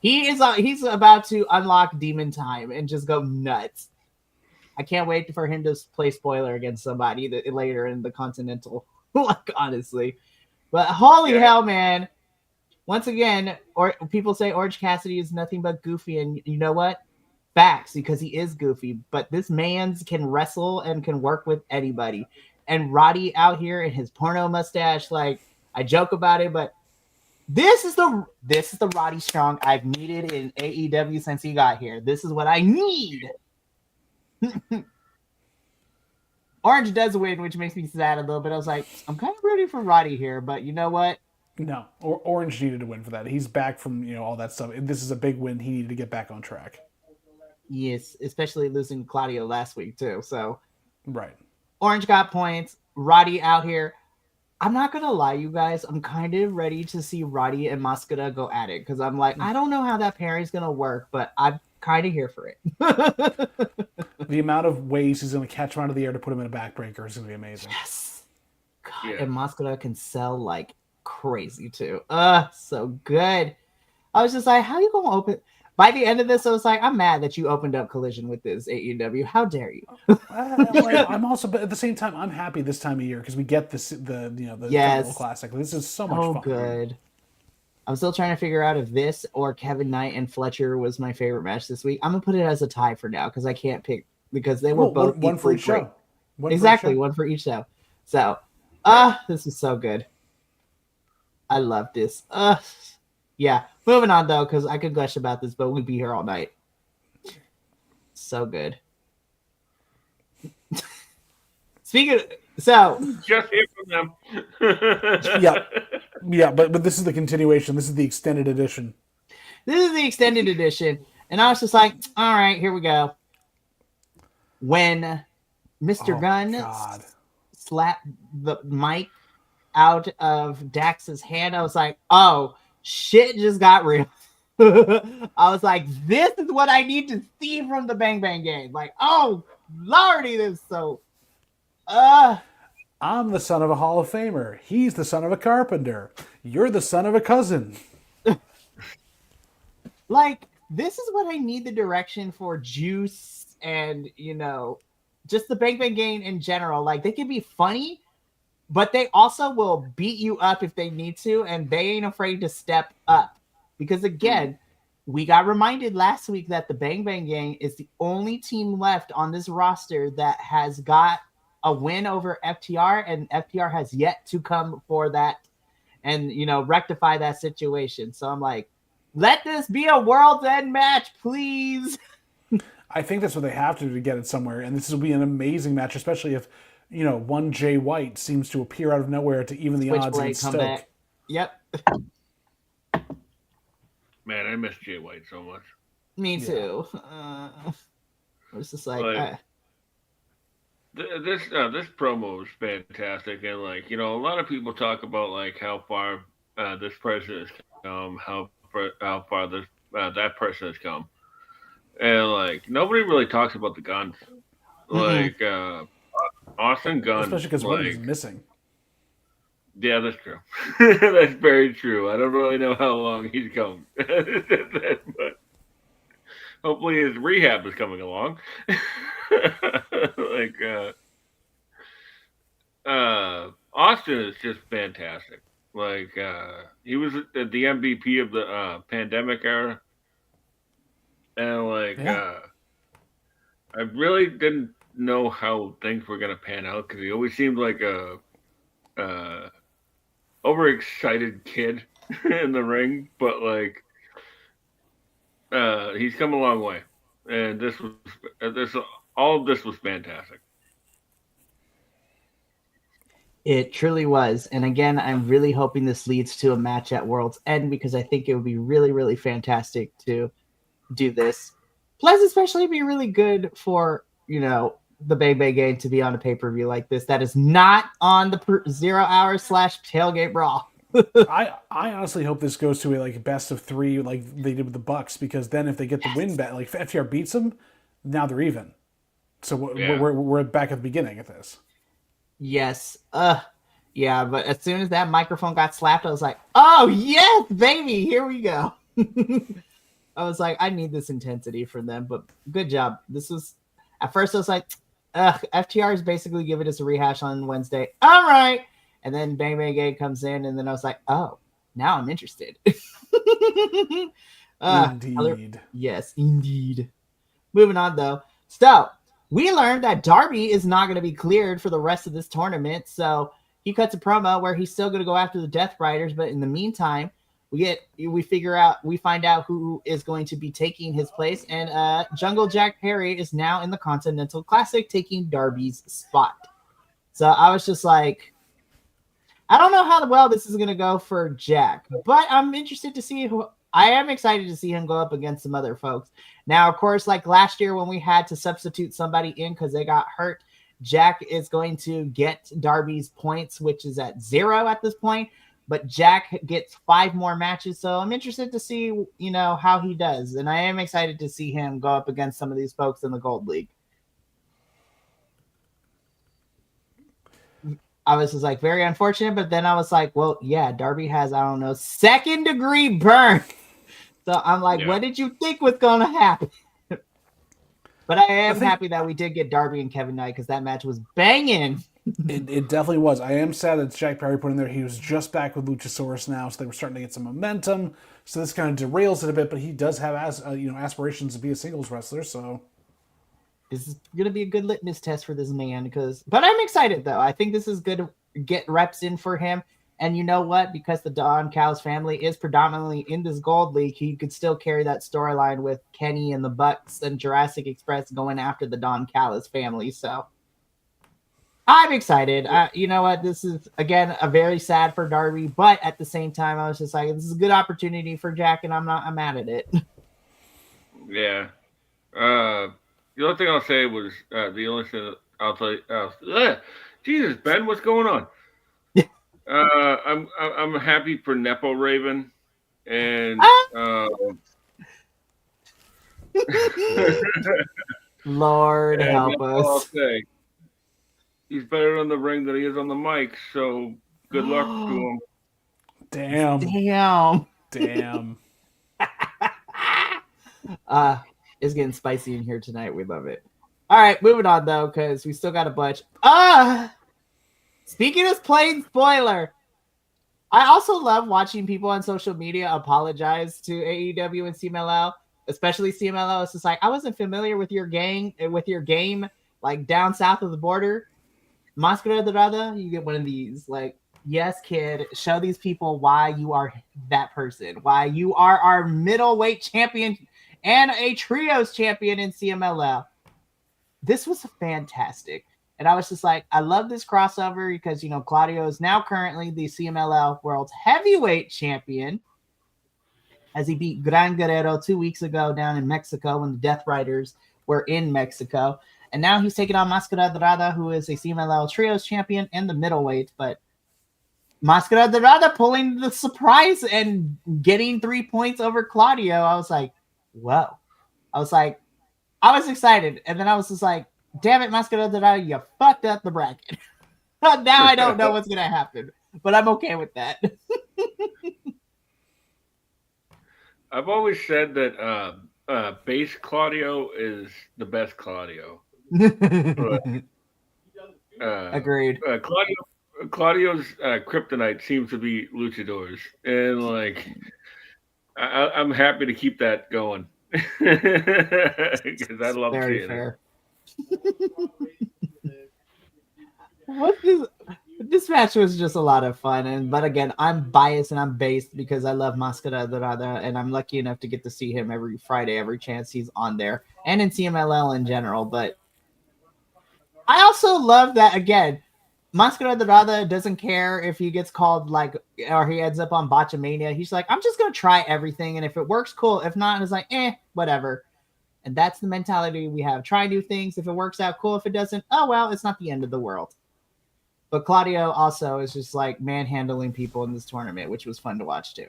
He's about to unlock demon time and just go nuts. I can't wait for him to play spoiler against somebody later in the Continental. Like, honestly. But holy hell, man. Once again, or people say Orange Cassidy is nothing but goofy, and you know what? Facts, because he is goofy. But this man's can wrestle and can work with anybody. And Roddy out here in his porno mustache, like I joke about it, but this is the Roddy Strong I've needed in AEW since he got here. This is what I need. Orange does win, which makes me sad a little bit. I was like, I'm kind of rooting for Roddy here, but you know what? No, Orange needed to win for that. He's back from all that stuff. This is a big win. He needed to get back on track. Yes, especially losing Claudio last week too. So, right. Orange got points. Roddy out here. I'm not gonna lie, you guys. I'm kind of ready to see Roddy and Mascara go at it because I'm like, I don't know how that pairing's gonna work, but I'm kind of here for it. The amount of ways he's gonna catch him out of the air to put him in a backbreaker is gonna be amazing. Yes. God, and Mascara can sell like crazy too. So good. I was just like, how you gonna open? By the end of this, I was like, I'm mad that you opened up Collision with this AEW. How dare you? I'm also, but at the same time, I'm happy this time of year because we get the Festival Classic. This is so much fun. Oh, good. I'm still trying to figure out if this or Kevin Knight and Fletcher was my favorite match this week. I'm gonna put it as a tie for now because I can't pick because they were both one for each show. Exactly, one for each show. So, this is so good. I love this. Yeah. Moving on though, because I could gush about this, but we'd be here all night. So good. Speaking of, so just hear from them. yeah, but this is the continuation. This is the extended edition. This is the extended edition, and I was just like, all right, here we go. When Mr. Gunn slapped the mic out of Dax's hand, I was like, oh, shit just got real. I was like, this is what I need to see from the Bang Bang game. Like, oh lordy, this so I'm the son of a Hall of Famer. He's the son of a carpenter. You're the son of a cousin. like this is what I need the direction for Juice and just the Bang Bang game in general. Like they can be funny, but they also will beat you up if they need to, and they ain't afraid to step up. Because again, we got reminded last week that the Bang Bang Gang is the only team left on this roster that has got a win over FTR, and FTR has yet to come for that and rectify that situation. So I'm like, let this be a world's end match, please. I think that's what they have to do to get it somewhere, and this will be an amazing match, especially if one Jay White seems to appear out of nowhere to even the odds against Stoke. Back. Yep. Man, I miss Jay White so much. Me too. It's just like this promo was fantastic, and a lot of people talk about how far this person has come, how far this that person has come, and nobody really talks about the Guns, Austin Gunn, especially because one is missing. Yeah, that's true. That's very true. I don't really know how long he's come, but hopefully his rehab is coming along. Austin is just fantastic. He was the MVP of the pandemic era, and I really didn't know how things were gonna pan out because he always seemed like a overexcited kid in the ring, but he's come a long way, and all of this was fantastic. It truly was, and again, I'm really hoping this leads to a match at World's End because I think it would be really, really fantastic to do this. Plus, especially be really good for the Bang Bang game to be on a pay-per-view like this that is not on the 0 hour / tailgate brawl. I honestly hope this goes to a best of 3 like they did with the Bucks, because then if they get the win back, if FTR beats them, now they're even. So we're back at the beginning at this. Yes. Yeah, but as soon as that microphone got slapped, I was like, oh yes, baby, here we go. I was like, I need this intensity from them, but good job. This was at first I was like, FTR is basically giving us a rehash on Wednesday. All right. And then Bang Bang Gang comes in, and then I was like, oh, now I'm interested. Indeed. Yes, indeed. Moving on, though. So, we learned that Darby is not going to be cleared for the rest of this tournament. So, he cuts a promo where he's still going to go after the Death Riders. But in the meantime, we find out who is going to be taking his place, and Jungle Jack Perry is now in the Continental Classic taking Darby's spot. So I was just like, I don't know how well this is going to go for Jack, but I'm interested to see I am excited to see him go up against some other folks. Now, of course, like last year when we had to substitute somebody in because they got hurt, Jack is going to get Darby's points, which is at 0 at this point. But Jack gets 5 more matches, so I'm interested to see, how he does. And I am excited to see him go up against some of these folks in the Gold League. I was just like, very unfortunate, but then I was like, well, yeah, Darby has, I don't know, 2nd-degree burn. So I'm like, What did you think was going to happen? But I am happy that we did get Darby and Kevin Knight because that match was banging. It definitely was. I am sad that Jack Perry put in there. He was just back with Luchasaurus now, so they were starting to get some momentum. So this kind of derails it a bit, but he does have aspirations to be a singles wrestler. So this is gonna be a good litmus test for this man. But I'm excited though. I think this is good to get reps in for him. And you know what? Because the Don Callis family is predominantly in this Gold League, he could still carry that storyline with Kenny and the Bucks and Jurassic Express going after the Don Callis family. So I'm excited. You know what? This is, again, a very sad for Darby, but at the same time, I was just like, this is a good opportunity for Jack, and I'm mad at it. Yeah. The only thing I'll say was the only thing I'll tell you. Jesus, Ben, what's going on? I'm happy for Nepo Raven and Ah! Lord and help that's all I'll us. say. He's better on the ring than he is on the mic. So good luck to him. Damn. Damn. Damn. Uh, it's getting spicy in here tonight. We love it. All right, moving on though, because we still got a bunch. Speaking of plain spoiler, I also love watching people on social media apologize to AEW and CMLL, especially CMLL. It's just like I wasn't familiar with your game, like down south of the border. Mascara Dorada, you get one of these. Like, yes, kid, show these people why you are that person, why you are our middleweight champion and a trios champion in CMLL. This was fantastic. And I was just like, I love this crossover because, Claudio is now currently the CMLL World Heavyweight Champion as he beat Gran Guerrero 2 weeks ago down in Mexico when the Death Riders were in Mexico. And now he's taking on Mascara Dorada, who is a CMLL Trios champion in the middleweight. But Mascara Dorada pulling the surprise and getting 3 points over Claudio. I was like, whoa. I was like, I was excited. And then I was just like, damn it, Mascara Dorada, you fucked up the bracket. Now I don't know what's going to happen. But I'm okay with that. I've always said that base Claudio is the best Claudio. But Agreed. Claudio's kryptonite seems to be luchadors, and like I'm happy to keep that going because I love Very seeing it. fair. What this match was just a lot of fun, but again, I'm biased and I'm based because I love Mascara Dorada, and I'm lucky enough to get to see him every Friday, every chance he's on there, and in CMLL in general. But I also love that again. Mascara Dorada doesn't care if he gets called or he ends up on Botchamania. He's like, I'm just gonna try everything, and if it works, cool. If not, it's like, whatever. And that's the mentality we have. Try new things. If it works out, cool. If it doesn't, oh well, it's not the end of the world. But Claudio also is just like manhandling people in this tournament, which was fun to watch too.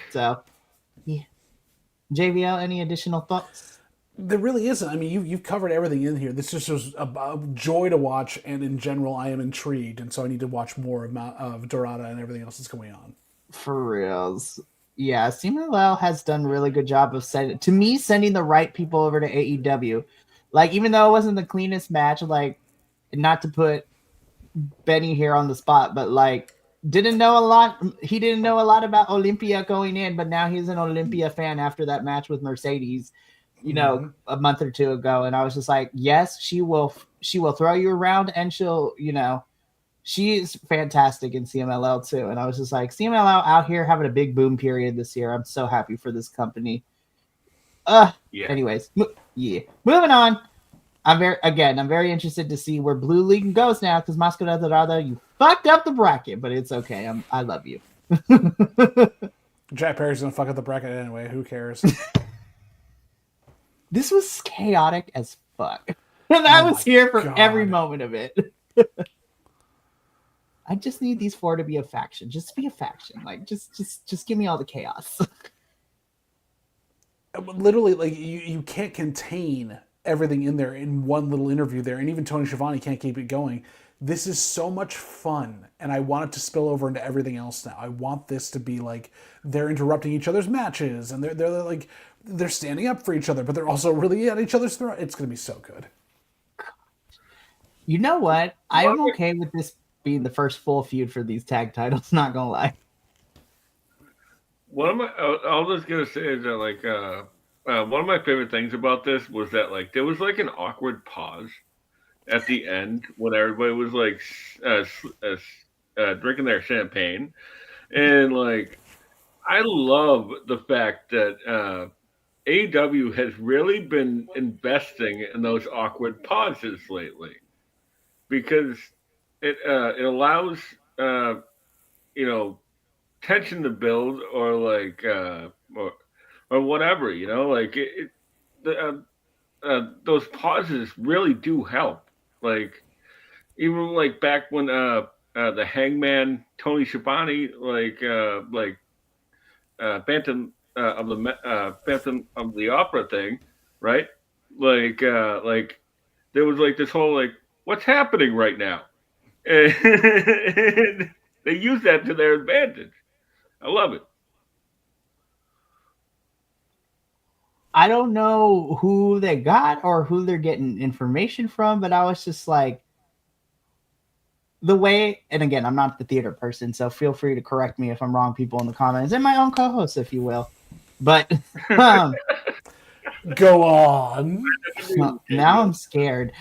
So, yeah. JVL, any additional thoughts? There really isn't. I mean, you've covered everything in here. This just was a joy to watch, and in general, I am intrigued, and so I need to watch more of Dorada and everything else that's going on. For reals. Yeah, CMLL has done a really good job of sending the right people over to AEW. Like, even though it wasn't the cleanest match, like, not to put Benny here on the spot, but like, didn't know a lot. He didn't know a lot about Olympia going in, but now he's an Olympia fan after that match with Mercedes, a month or two ago. And I was just like, yes, she will throw you around, and she's fantastic in CMLL too. And I was just like, CMLL out here having a big boom period this year. I'm so happy for this company. Yeah. Anyways, yeah. Moving on. I'm very interested to see where Blue League goes now because Mascara Dorada, you fucked up the bracket, but it's okay. I love you. Jack Perry's gonna fuck up the bracket anyway. Who cares? This was chaotic as fuck, and I was here for every moment of it. I just need these four to be a faction. Just be a faction. Like, just give me all the chaos. Literally, like you can't contain everything in there in one little interview there, and even Tony Schiavone can't keep it going. This is so much fun, and I want it to spill over into everything else now. I want this to be like they're interrupting each other's matches, and they're standing up for each other, but they're also really at each other's throat. It's going to be so good. You know what? I am okay with this being the first full feud for these tag titles. Not gonna lie. What am I was just gonna say is that one of my favorite things about this was that like there was like an awkward pause at the end when everybody was like drinking their champagne, and like I love the fact that AEW has really been investing in those awkward pauses lately because it allows tension to build or or whatever, like those pauses really do help. Like even like back when the Hangman Tony Schiavone Phantom of the Opera thing, right? Like there was like this whole like what's happening right now, and they use that to their advantage. I love it. I don't know who they got or who they're getting information from, but I was just like, the way, and again, I'm not the theater person, so feel free to correct me if I'm wrong, people in the comments, and my own co-host, if you will. But Go on. now I'm scared.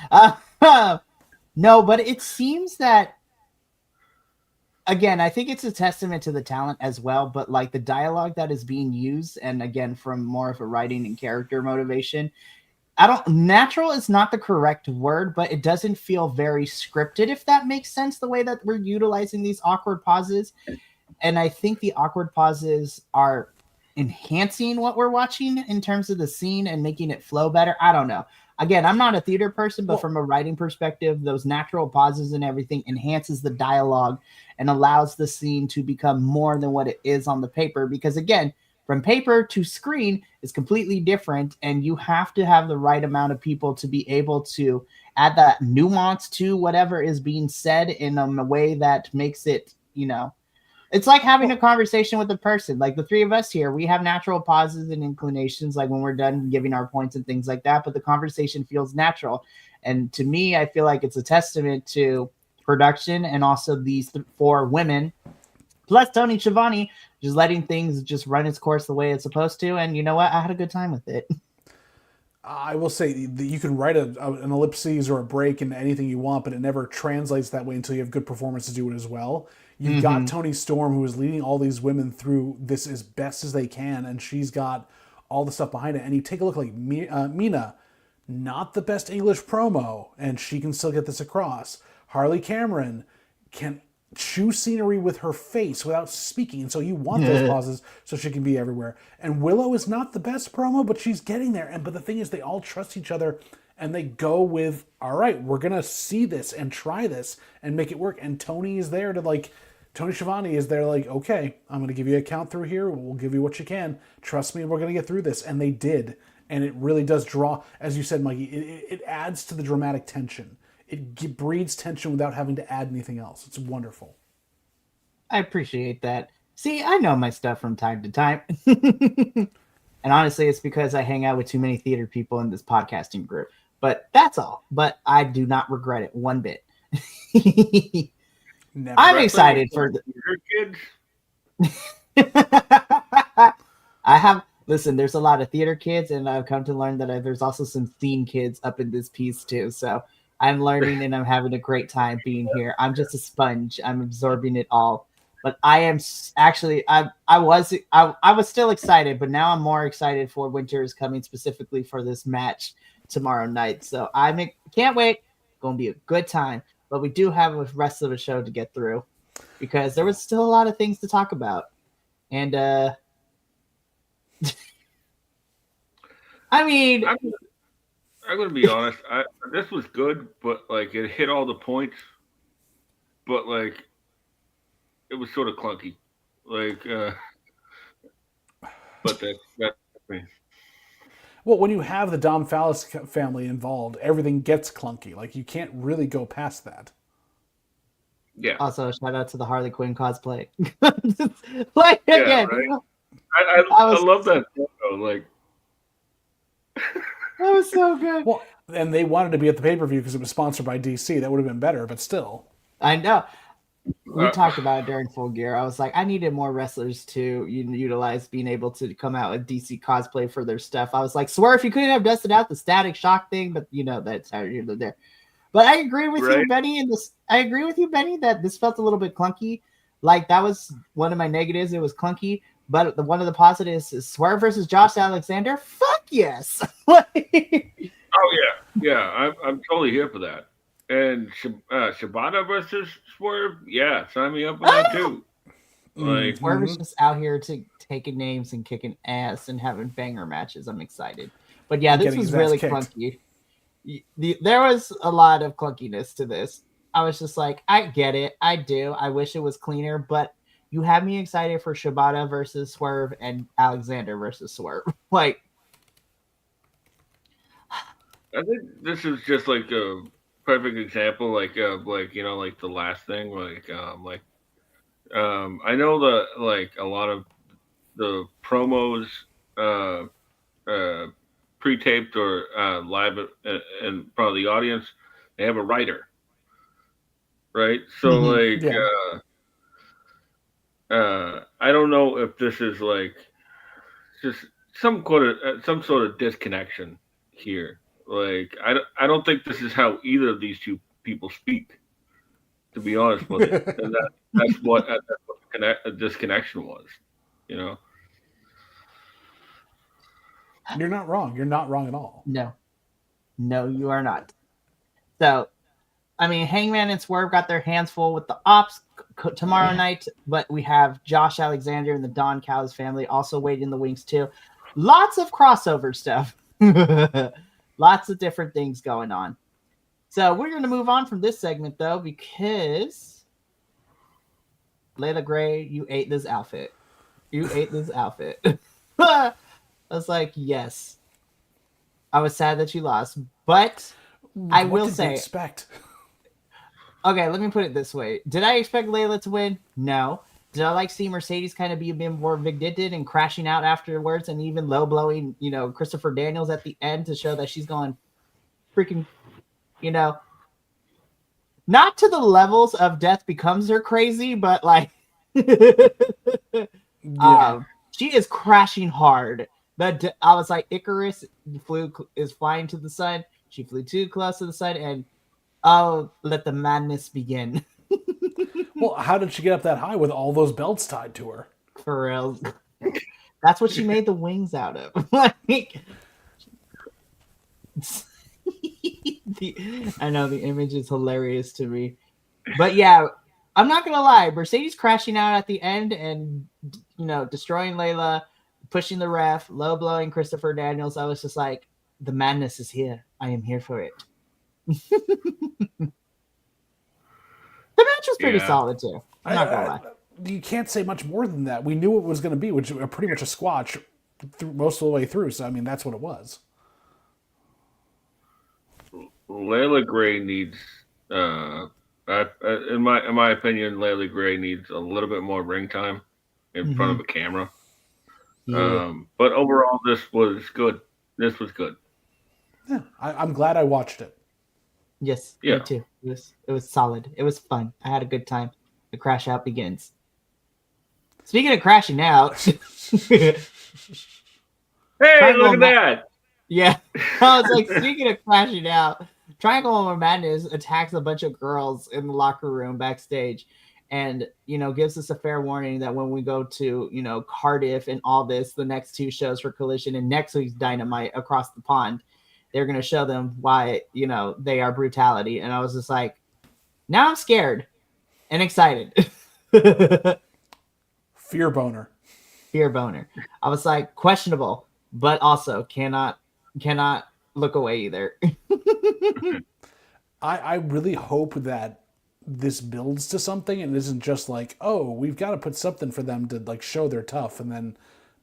No, but it seems that, again, I think it's a testament to the talent as well, but like the dialogue that is being used, and again, from more of a writing and character motivation, natural is not the correct word, but it doesn't feel very scripted, if that makes sense, the way that we're utilizing these awkward pauses. And I think the awkward pauses are enhancing what we're watching in terms of the scene and making it flow better. I don't know. Again, I'm not a theater person, but from a writing perspective, those natural pauses and everything enhances the dialogue and allows the scene to become more than what it is on the paper. Because again, from paper to screen is completely different, and you have to have the right amount of people to be able to add that nuance to whatever is being said in a way that makes it, it's like having a conversation with a person. Like the three of us here, we have natural pauses and inclinations, like when we're done giving our points and things like that, but the conversation feels natural. And to me, I feel like it's a testament to production and also these four women, plus Tony Schiavone, just letting things just run its course the way it's supposed to. And you know what? I had a good time with it. I will say that you can write an ellipses or a break into anything you want, but it never translates that way until you have good performance to do it as well. You've got Toni Storm, who is leading all these women through this as best as they can, and she's got all the stuff behind it. And you take a look like Mina, not the best English promo, and she can still get this across. Harley Cameron can chew scenery with her face without speaking, and so you want those pauses so she can be everywhere. And Willow is not the best promo, but she's getting there. But the thing is, they all trust each other, and they go with, all right, we're gonna see this and try this and make it work. And Tony is there to Tony Schiavone is there like, okay, I'm gonna give you a count through here. We'll give you what you can. Trust me, we're gonna get through this. And they did, and it really does draw, as you said, Mikey. It adds to the dramatic tension. It breeds tension without having to add anything else. It's wonderful. I appreciate that. See, I know my stuff from time to time. And honestly, it's because I hang out with too many theater people in this podcasting group. But that's all. But I do not regret it one bit. I'm excited for your kids. Listen, there's a lot of theater kids, and I've come to learn that there's also some scene kids up in this piece too. So I'm learning and I'm having a great time being here. I'm just a sponge. I'm absorbing it all. But I am actually, I was still excited, but now I'm more excited for winter is coming, specifically for this match tomorrow night. So I can't wait. Going to be a good time. But we do have a rest of the show to get through because there was still a lot of things to talk about. And I mean, I'm going to be honest. This was good, but like it hit all the points, but like it was sort of clunky. But that's me. Well, when you have the Dom Fallis family involved, everything gets clunky. Like, you can't really go past that. Yeah. Also, shout out to the Harley Quinn cosplay. Again, right? I love that photo. Like, that was so good. Well, and they wanted to be at the pay-per-view because it was sponsored by DC. That would have been better, but still. I know. We talked about it during Full Gear. I was like, I needed more wrestlers to utilize being able to come out with DC cosplay for their stuff. I was like, Swerve, you couldn't have dusted out the Static Shock thing, but that's how you're there. But I agree with you, Benny. I agree with you, Benny, that this felt a little bit clunky. Like, that was one of my negatives. It was clunky. But one of the positives is Swerve versus Josh Alexander. Fuck yes. Oh yeah. I'm totally here for that. And Shibata versus Swerve, yeah, sign me up for that too. Like, Swerve is just out here taking names and kicking ass and having banger matches. I'm excited. But yeah, this was really clunky. There was a lot of clunkiness to this. I was just like, I get it. I do. I wish it was cleaner, but you have me excited for Shibata versus Swerve and Alexander versus Swerve. Like, I think this is just like a perfect example, like like the last thing, I know that like a lot of the promos, uh, uh, pre-taped or live in front of the audience, they have a writer, right? So mhm. like, Yeah. I don't know if this is like just some sort of disconnection here. Like I don't think this is how either of these two people speak. To be honest with you, and that's what the disconnection was. You know, You're not wrong. You're not wrong at all. No, no, you are not. So, I mean, Hangman and Swerve got their hands full with the ops tomorrow night, but we have Josh Alexander and the Don Callis family also waiting in the wings too. Lots of crossover stuff. Lots of different things going on. So we're going to move on from this segment though, because Layla Gray, you ate this outfit. You ate this outfit. I was like, yes. I was sad that you lost, but I What will did you say, expect? okay, let me put it this way. Did I expect Layla to win? No. Did I like see Mercedes kind of be a bit more vindictive and crashing out afterwards and even low blowing, Christopher Daniels at the end to show that she's going freaking, you know, not to the levels of Death Becomes Her crazy, but like, Yeah. she is crashing hard. But I was like, Icarus is flying to the sun. She flew too close to the sun, and oh, let the madness begin. Well, how did she get up that high with all those belts tied to her? For real. That's what she made the wings out of. Like, I know the image is hilarious to me. But yeah, I'm not gonna lie, Mercedes crashing out at the end and destroying Layla, pushing the ref, low blowing Christopher Daniels. I was just like, the madness is here. I am here for it. The match was pretty yeah, solid too. I'm not gonna lie. You can't say much more than that. We knew it was going to be, which was pretty much a squash most of the way through. So I mean, that's what it was. Layla Gray needs, in my opinion, Layla Gray needs a little bit more ring time in front of a camera. Yeah. But overall, this was good. This was good. Yeah, I'm glad I watched it. Yes, Yeah. me too. It was solid. It was fun. I had a good time. The crash out begins. Speaking of crashing out, Hey, Triangle look of at Ma- that! yeah, I was like, speaking of crashing out, Triangle of Madness attacks a bunch of girls in the locker room backstage, and gives us a fair warning that when we go to Cardiff and all this, the next two shows for Collision and next week's Dynamite across the pond, they're gonna show them why they are brutality. And I was just like, now I'm scared and excited. Fear boner. Fear boner. I was like, questionable, but also cannot look away either. I really hope that this builds to something and isn't just like, oh, we've got to put something for them to like show they're tough, and then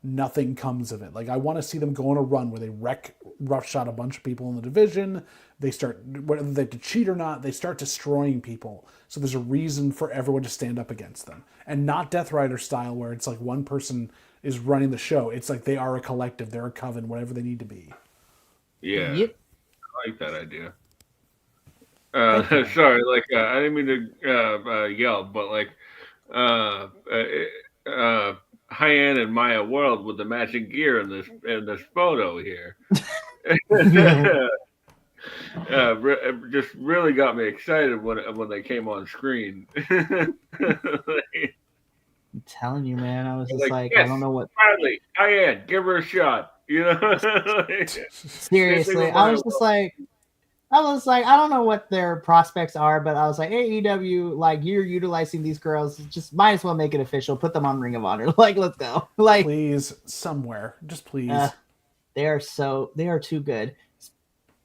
nothing comes of it. Like, I want to see them go on a run where they roughshod a bunch of people in the division. They start, whether they have to cheat or not, they start destroying people. So there's a reason for everyone to stand up against them. And not Death Rider style where it's like one person is running the show. It's like they are a collective, they're a coven, whatever they need to be. Yeah, Yep. I like that idea. Thank you. Sorry, I didn't mean to yell, but Hyann and Maya World with the matching gear in this photo here. Just really got me excited when they came on screen. I'm telling you, man. I was just like, I yes, don't know what. finally, Hyann, give her a shot. Seriously, I was just like, I don't know what their prospects are, but I was like, AEW, like, you're utilizing these girls, just might as well make it official. Put them on Ring of Honor. Like, let's go. Like, Please, somewhere. Just please. they are too good.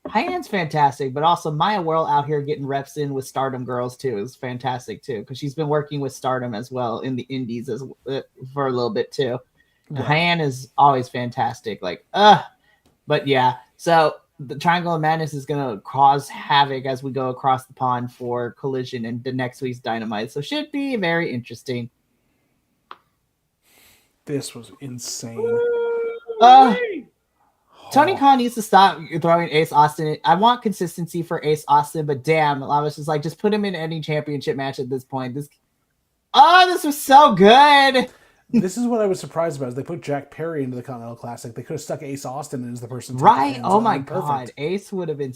Hyan's fantastic, but also Maya Whirl out here getting reps in with Stardom girls too is fantastic too, because she's been working with Stardom as well in the Indies as for a little bit too. And Right. Hyan is always fantastic. But yeah, so the Triangle of Madness is gonna cause havoc as we go across the pond for Collision and the next week's Dynamite. So should be very interesting. This was insane. Uh Tony Oh, Khan needs to stop throwing Ace Austin. I want consistency for Ace Austin, but damn, I was just like, just put him in any championship match at this point. This was so good. this is what I was surprised about. Is they put Jack Perry into the Continental Classic. They could have stuck Ace Austin in as the person to take the Right? pins. Oh That would my have been god, perfect. Ace would have been.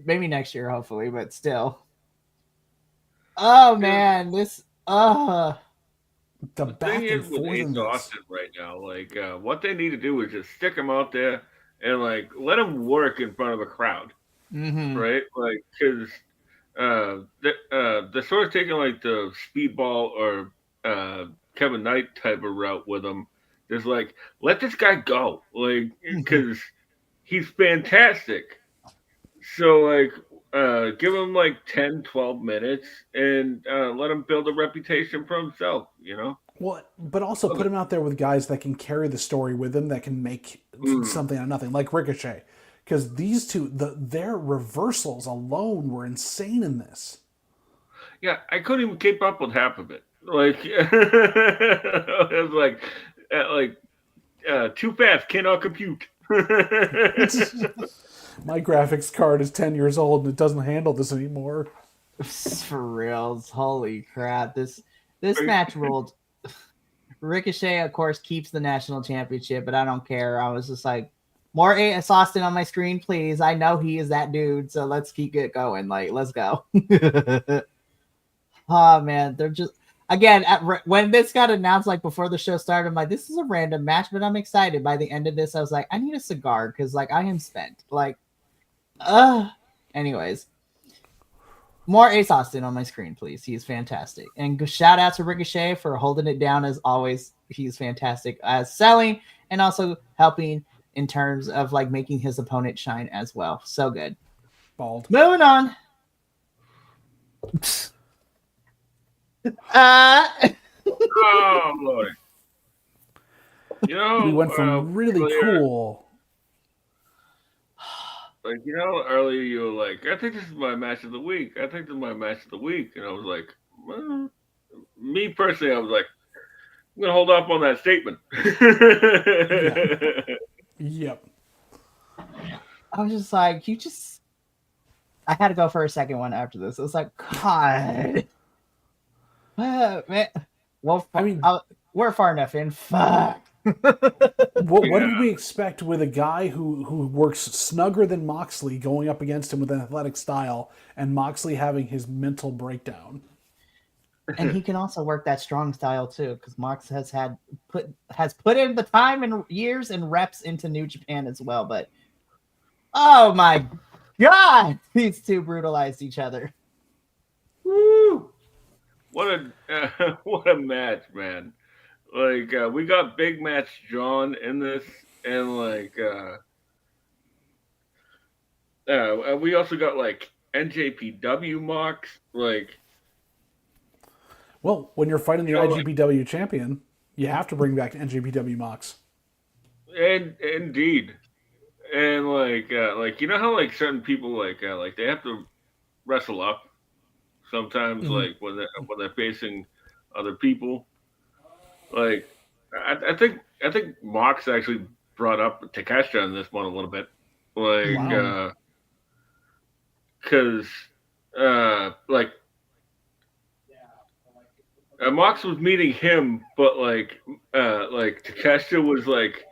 Maybe next year, hopefully, but still. Oh Dude, man, this. The the thing back and is with forth in Ace this. Austin right now, like what they need to do is just stick him out there and like let him work in front of a crowd, Mm-hmm. right? Like because they're sort of taking like the speedball or Kevin Knight type of route with him. Just like let this guy go, like because he's fantastic. So like give him like 10, 12 minutes and let him build a reputation for himself, you know? Well, but also Love put it. him out there with guys that can carry the story with them, that can make Mm. something out of nothing, like Ricochet. Because these two, their reversals alone were insane in this. Yeah, I couldn't even keep up with half of it. Like it was like too fast, cannot compute. My graphics card is 10 years old and it doesn't handle this anymore. For reals, holy crap! This match ruled. Ricochet, of course, keeps the national championship, but I don't care. I was just like, more Ace Austin on my screen, please. I know he is that dude, so let's keep it going. Like, let's go. Oh man, they're just again when this got announced, like before the show started, I'm like, this is a random match, but I'm excited. By the end of this, I was like, I need a cigar because like I am spent. Like, anyways, more Ace Austin on my screen, please. He's fantastic. And shout out to Ricochet for holding it down as always. He's fantastic as selling and also helping in terms of like making his opponent shine as well. So good. Bald. Moving on. Uh Oh Lord. You We know, went from really earlier cool. like earlier you were like, I think this is my match of the week. I think this is my match of the week. And I was like, well, me personally, I was like, I'm gonna hold off on that statement. Yeah. Yep. I was just like, you just I had to go for a second one after this. It was like, God. Man. Well, I mean, we're far enough in. Fuck. what Yeah. did we expect with a guy who works snugger than Moxley going up against him with an athletic style, and Moxley having his mental breakdown? And he can also work that strong style too, because Mox has put in the time and years and reps into New Japan as well. But oh my god, these two brutalized each other. Woo! What a what a match, man! Like we got big match John in this, and like we also got like NJPW mocks, like Well, when you're fighting the like IGPW champion, you have to bring back NGPW Mox. and indeed, and like how like certain people like they have to wrestle up sometimes, Mm-hmm. like when they're facing other people. Like I think Mox actually brought up Takeshita in this one a little bit, like Wow. because like Mox was meeting him, but like Takeshita was like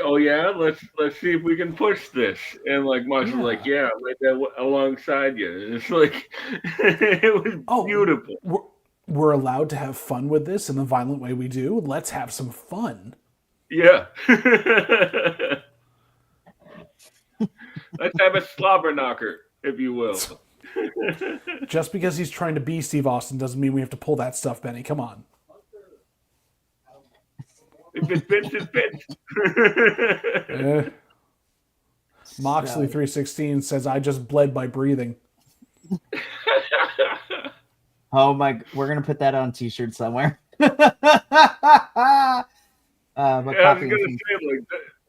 oh yeah, let's see if we can push this, and like Mox was like Yeah. yeah, I'm right there alongside you, and it's like it was Oh, beautiful. we're allowed to have fun with this in the violent way we do. Let's have some fun. Yeah. Let's have a slobber knocker, if you will. Just because he's trying to be Steve Austin doesn't mean we have to pull that stuff, Benny. Come on. If it fits, it fits. Eh. Moxley 316 says, "I just bled by breathing." Oh my! We're gonna put that on a T-shirt somewhere. But I was copy gonna and say, like,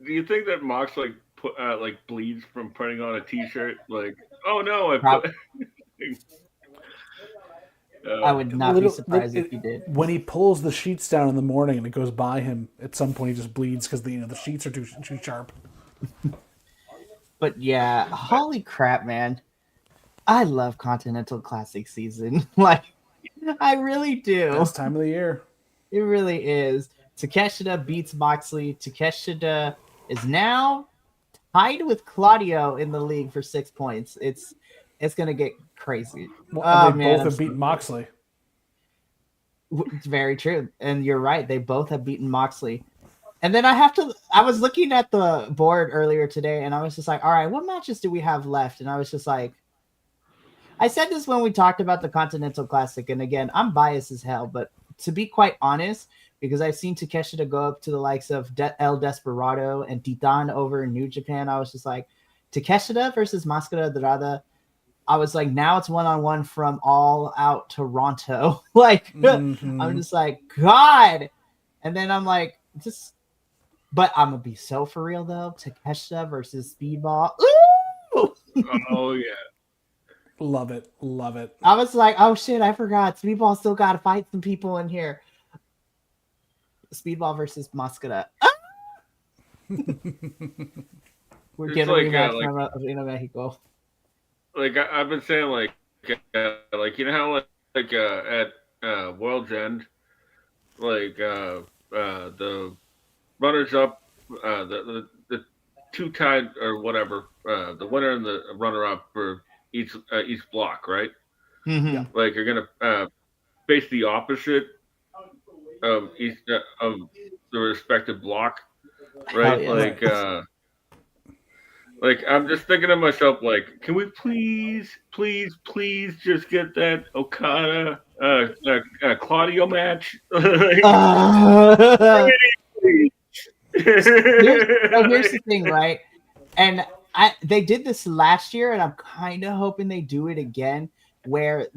do you think that Mox like bleeds from putting on a T-shirt? Like, oh no, I Prob- put. I would not be surprised if he did. When he pulls the sheets down in the morning and it goes by him, at some point he just bleeds because the sheets are too sharp. But yeah, holy crap, man! I love Continental Classic season. Like, I really do. Best time of the year. It really is. Takeshita beats Moxley. Takeshita is now tied with Claudio in the league for 6 points. It's gonna get crazy. Well, and they both have beaten Moxley. It's very true, and you're right. They both have beaten Moxley. And then I was looking at the board earlier today, and I was just like, all right, what matches do we have left? And I was just like, I said this when we talked about the Continental Classic, and again, I'm biased as hell, but to be quite honest, because I've seen Takeshita go up to the likes of El Desperado and Titan over in New Japan, I was just like, Takeshita versus Mascara Dorada. I was like, now it's one-on-one from All Out Toronto. Like, I'm just like, God. And then I'm like, but I'm going to be so for real, though. Takeshita versus Speedball. Ooh! Oh, yeah. Love it. Love it. I was like, oh, shit, I forgot. Speedball still got to fight some people in here. Speedball versus Mascara. We're getting a rematch from Arena Mexico. Like I've been saying, like you know how at World's End, like the runners up, the two tied or whatever, the winner and the runner up for each block, right? Mm-hmm. Like you're gonna face the opposite of each of the respective block, right? Yeah. Like I'm just thinking to myself, like, can we please just get that Okada Claudio match? Here's the thing, right? And they did this last year, and I'm kind of hoping they do it again, where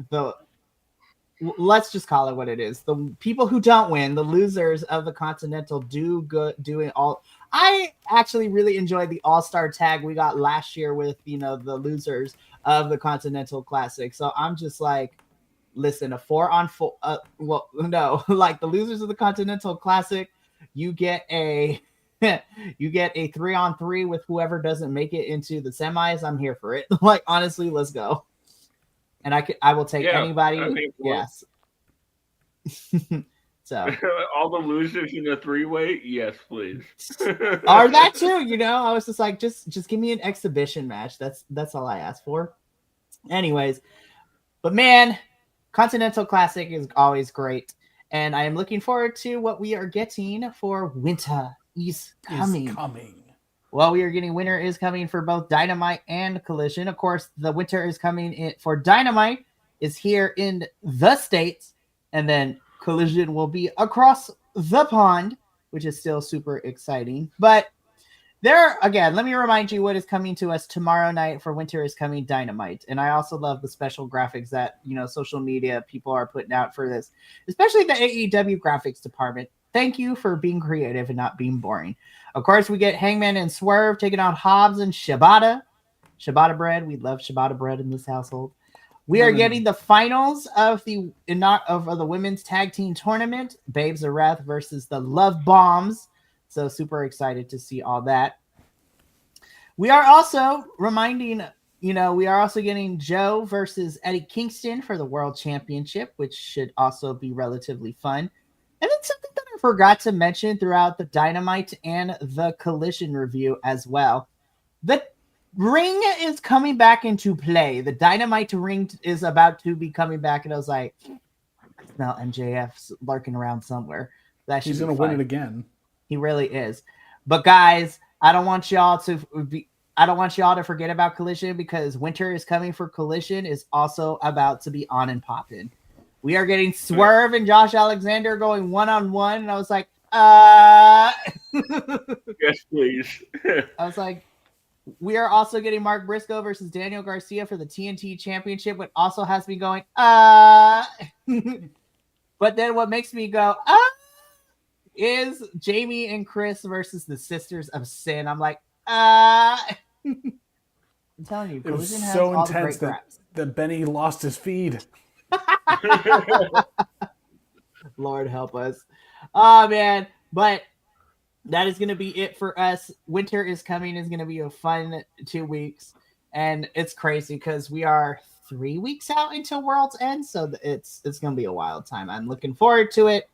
let's just call it what it is. The people who don't win, the losers of the Continental, doing all. I actually really enjoyed the All-Star tag we got last year with, the losers of the Continental Classic. So I'm just like, listen, a 4-on-4. Like the losers of the Continental Classic, you get a 3-on-3 with whoever doesn't make it into the semis. I'm here for it. Like, honestly, let's go. And I will take anybody. Yes. So all the losers in a 3-way, yes, please. Or that too, I was just like, just give me an exhibition match. That's all I asked for. Anyways, but man, Continental Classic is always great, and I am looking forward to what we are getting for Winter is coming. Well, we are getting Winter is coming for both Dynamite and Collision. Of course, the Winter is coming in for Dynamite is here in the States, and then Collision will be across the pond, which is still super exciting. But again, let me remind you what is coming to us tomorrow night for Winter is Coming Dynamite. And I also love the special graphics that, social media people are putting out for this, especially the AEW graphics department. Thank you for being creative and not being boring. Of course, we get Hangman and Swerve taking on Hobbs and Shibata. Shibata bread. We love Shibata bread in this household. We are getting the finals of the women's tag team tournament. Babes of Wrath versus the Love Bombs. So super excited to see all that. We are also getting Joe versus Eddie Kingston for the World Championship, which should also be relatively fun. And then something that I forgot to mention throughout the Dynamite and the Collision review as well. The ring is coming back into play. The Dynamite ring is about to be coming back, and I was like, I smell MJF lurking around somewhere. He's going to win it again. He really is. But guys, I don't want y'all to forget about Collision, because Winter is coming for Collision is also about to be on and popping. We are getting Swerve and Josh Alexander going one-on-one, and I was like, yes, please. I was like, We are also getting Mark Briscoe versus Daniel Garcia for the TNT Championship, which also has me going, But then what makes me go, is Jamie and Chris versus the Sisters of Sin. I'm like, I'm telling you, It was Collision has so all the intense great that graps. Benny lost his feed. Lord help us. Oh man. But that is going to be it for us. Winter is coming is going to be a fun 2 weeks, and it's crazy because we are 3 weeks out until World's End, so it's going to be a wild time. I'm looking forward to it.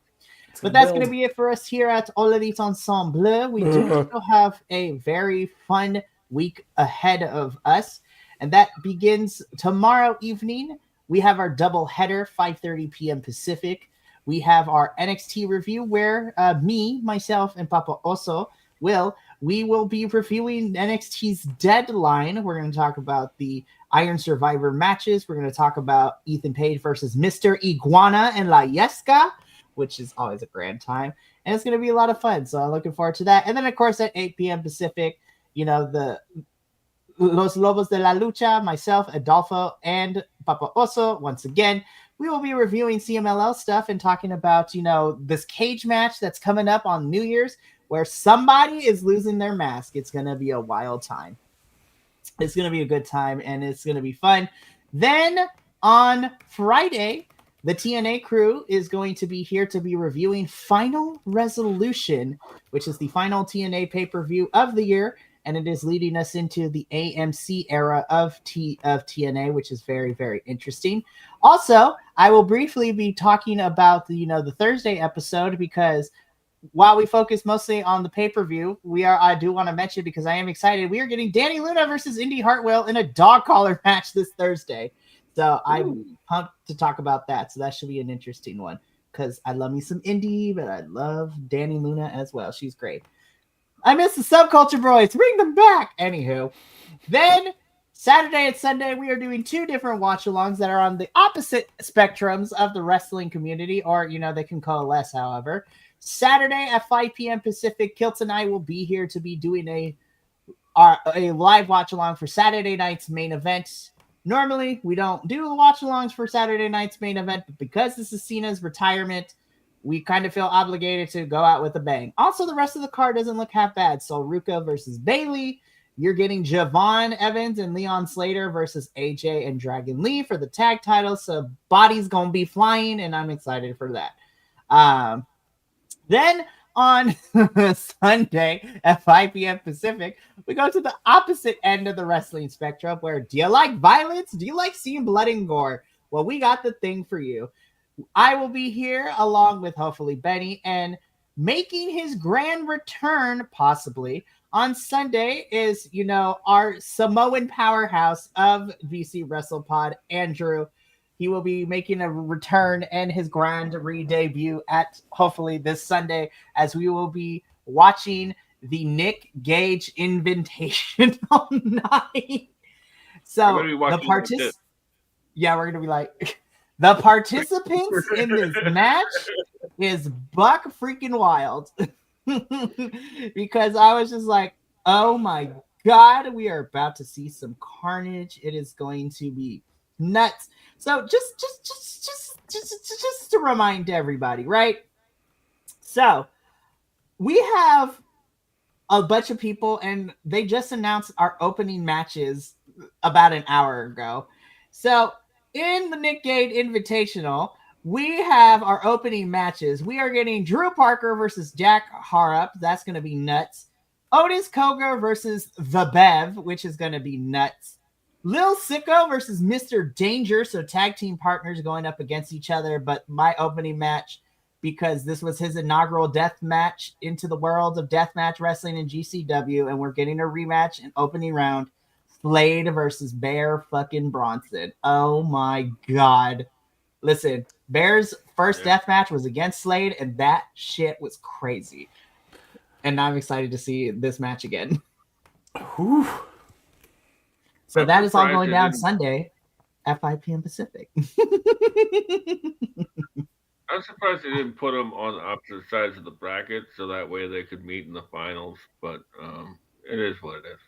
It's But gonna that's going to build. be it for us here at All Elite Ensemble. We do still have a very fun week ahead of us, and that begins tomorrow evening. We have our double header, 5:30 p.m. Pacific. We have our NXT review where me, myself, and Papa Oso we will be reviewing NXT's Deadline. We're going to talk about the Iron Survivor matches. We're going to talk about Ethan Page versus Mr. Iguana and La Yesca, which is always a grand time. And it's going to be a lot of fun. So I'm looking forward to that. And then, of course, at 8 p.m. Pacific, the Los Lobos de la Lucha, myself, Adolfo, and Papa Oso, once again, we will be reviewing CMLL stuff and talking about, this cage match that's coming up on New Year's where somebody is losing their mask. It's going to be a wild time. It's going to be a good time, and it's going to be fun. Then on Friday, the TNA crew is going to be here to be reviewing Final Resolution, which is the final TNA pay-per-view of the year, and it is leading us into the AMC era of TNA, which is very, very interesting. Also, I will briefly be talking about the Thursday episode because while we focus mostly on the pay-per-view, I do want to mention because I am excited. We are getting Danny Luna versus Indy Hartwell in a dog collar match this Thursday. So I'm pumped to talk about that. So that should be an interesting one because I love me some Indy, but I love Danny Luna as well. She's great. I miss the Subculture Boys. Bring them back. Anywho, then Saturday and Sunday, we are doing 2 different watch-alongs that are on the opposite spectrums of the wrestling community, or, they can coalesce, however. Saturday at 5 p.m. Pacific, Kilt and I will be here to be doing a live watch-along for Saturday night's main event. Normally, we don't do the watch-alongs for Saturday night's main event, but because this is Cena's retirement, we kind of feel obligated to go out with a bang. Also, the rest of the card doesn't look half bad. So Ruka versus Bailey. You're getting Javon Evans and Leon Slater versus AJ and Dragon Lee for the tag titles. So body's going to be flying, and I'm excited for that. Then on Sunday at 5 p.m. Pacific, we go to the opposite end of the wrestling spectrum where do you like violence? Do you like seeing blood and gore? Well, we got the thing for you. I will be here along with hopefully Benny, and making his grand return possibly on Sunday is, our Samoan powerhouse of VC WrestlePod, Andrew. He will be making a return and his grand re-debut at hopefully this Sunday as we will be watching the Nick Gage Invitational night. So we're gonna be like the participants in this match is buck freaking wild. Because I was just like, oh my god, we are about to see some carnage. It is going to be nuts. So just to remind everybody, right? So we have a bunch of people, and they just announced our opening matches about an hour ago. So in the Nick Gage Invitational, we have our opening matches. We are getting Drew Parker versus Jack Harrup. That's going to be nuts. Otis Koga versus The Bev, which is going to be nuts. Lil Sicko versus Mr. Danger. So tag team partners going up against each other. But my opening match, because this was his inaugural death match into the world of deathmatch wrestling in GCW, and we're getting a rematch in opening round. Slade versus Bear fucking Bronson. Oh my god. Listen, Bear's first death match was against Slade, and that shit was crazy. And I'm excited to see this match again. Whew. So that is all going down Sunday at 5 p.m. Pacific. I'm surprised they didn't put them on the opposite sides of the bracket so that way they could meet in the finals. But it is what it is.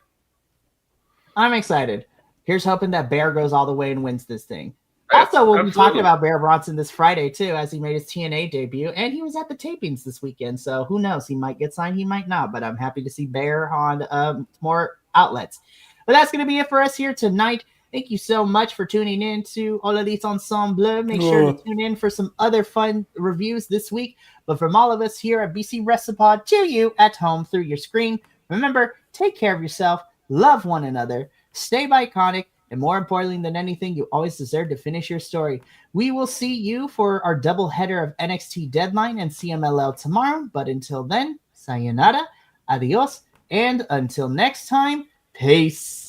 I'm excited. Here's hoping that Bear goes all the way and wins this thing. Also, we'll be talking about Bear Bronson this Friday, too, as he made his TNA debut, and he was at the tapings this weekend, so who knows? He might get signed, he might not, but I'm happy to see Bear on more outlets. But that's going to be it for us here tonight. Thank you so much for tuning in to All Elite Ensemble. Make sure to tune in for some other fun reviews this week. But from all of us here at BC WrestlePod to you at home through your screen, remember, take care of yourself, love one another, stay iconic, and more importantly than anything, you always deserve to finish your story. We will see you for our double header of NXT Deadline and CMLL tomorrow. But until then, sayonara, adios, and until next time, peace.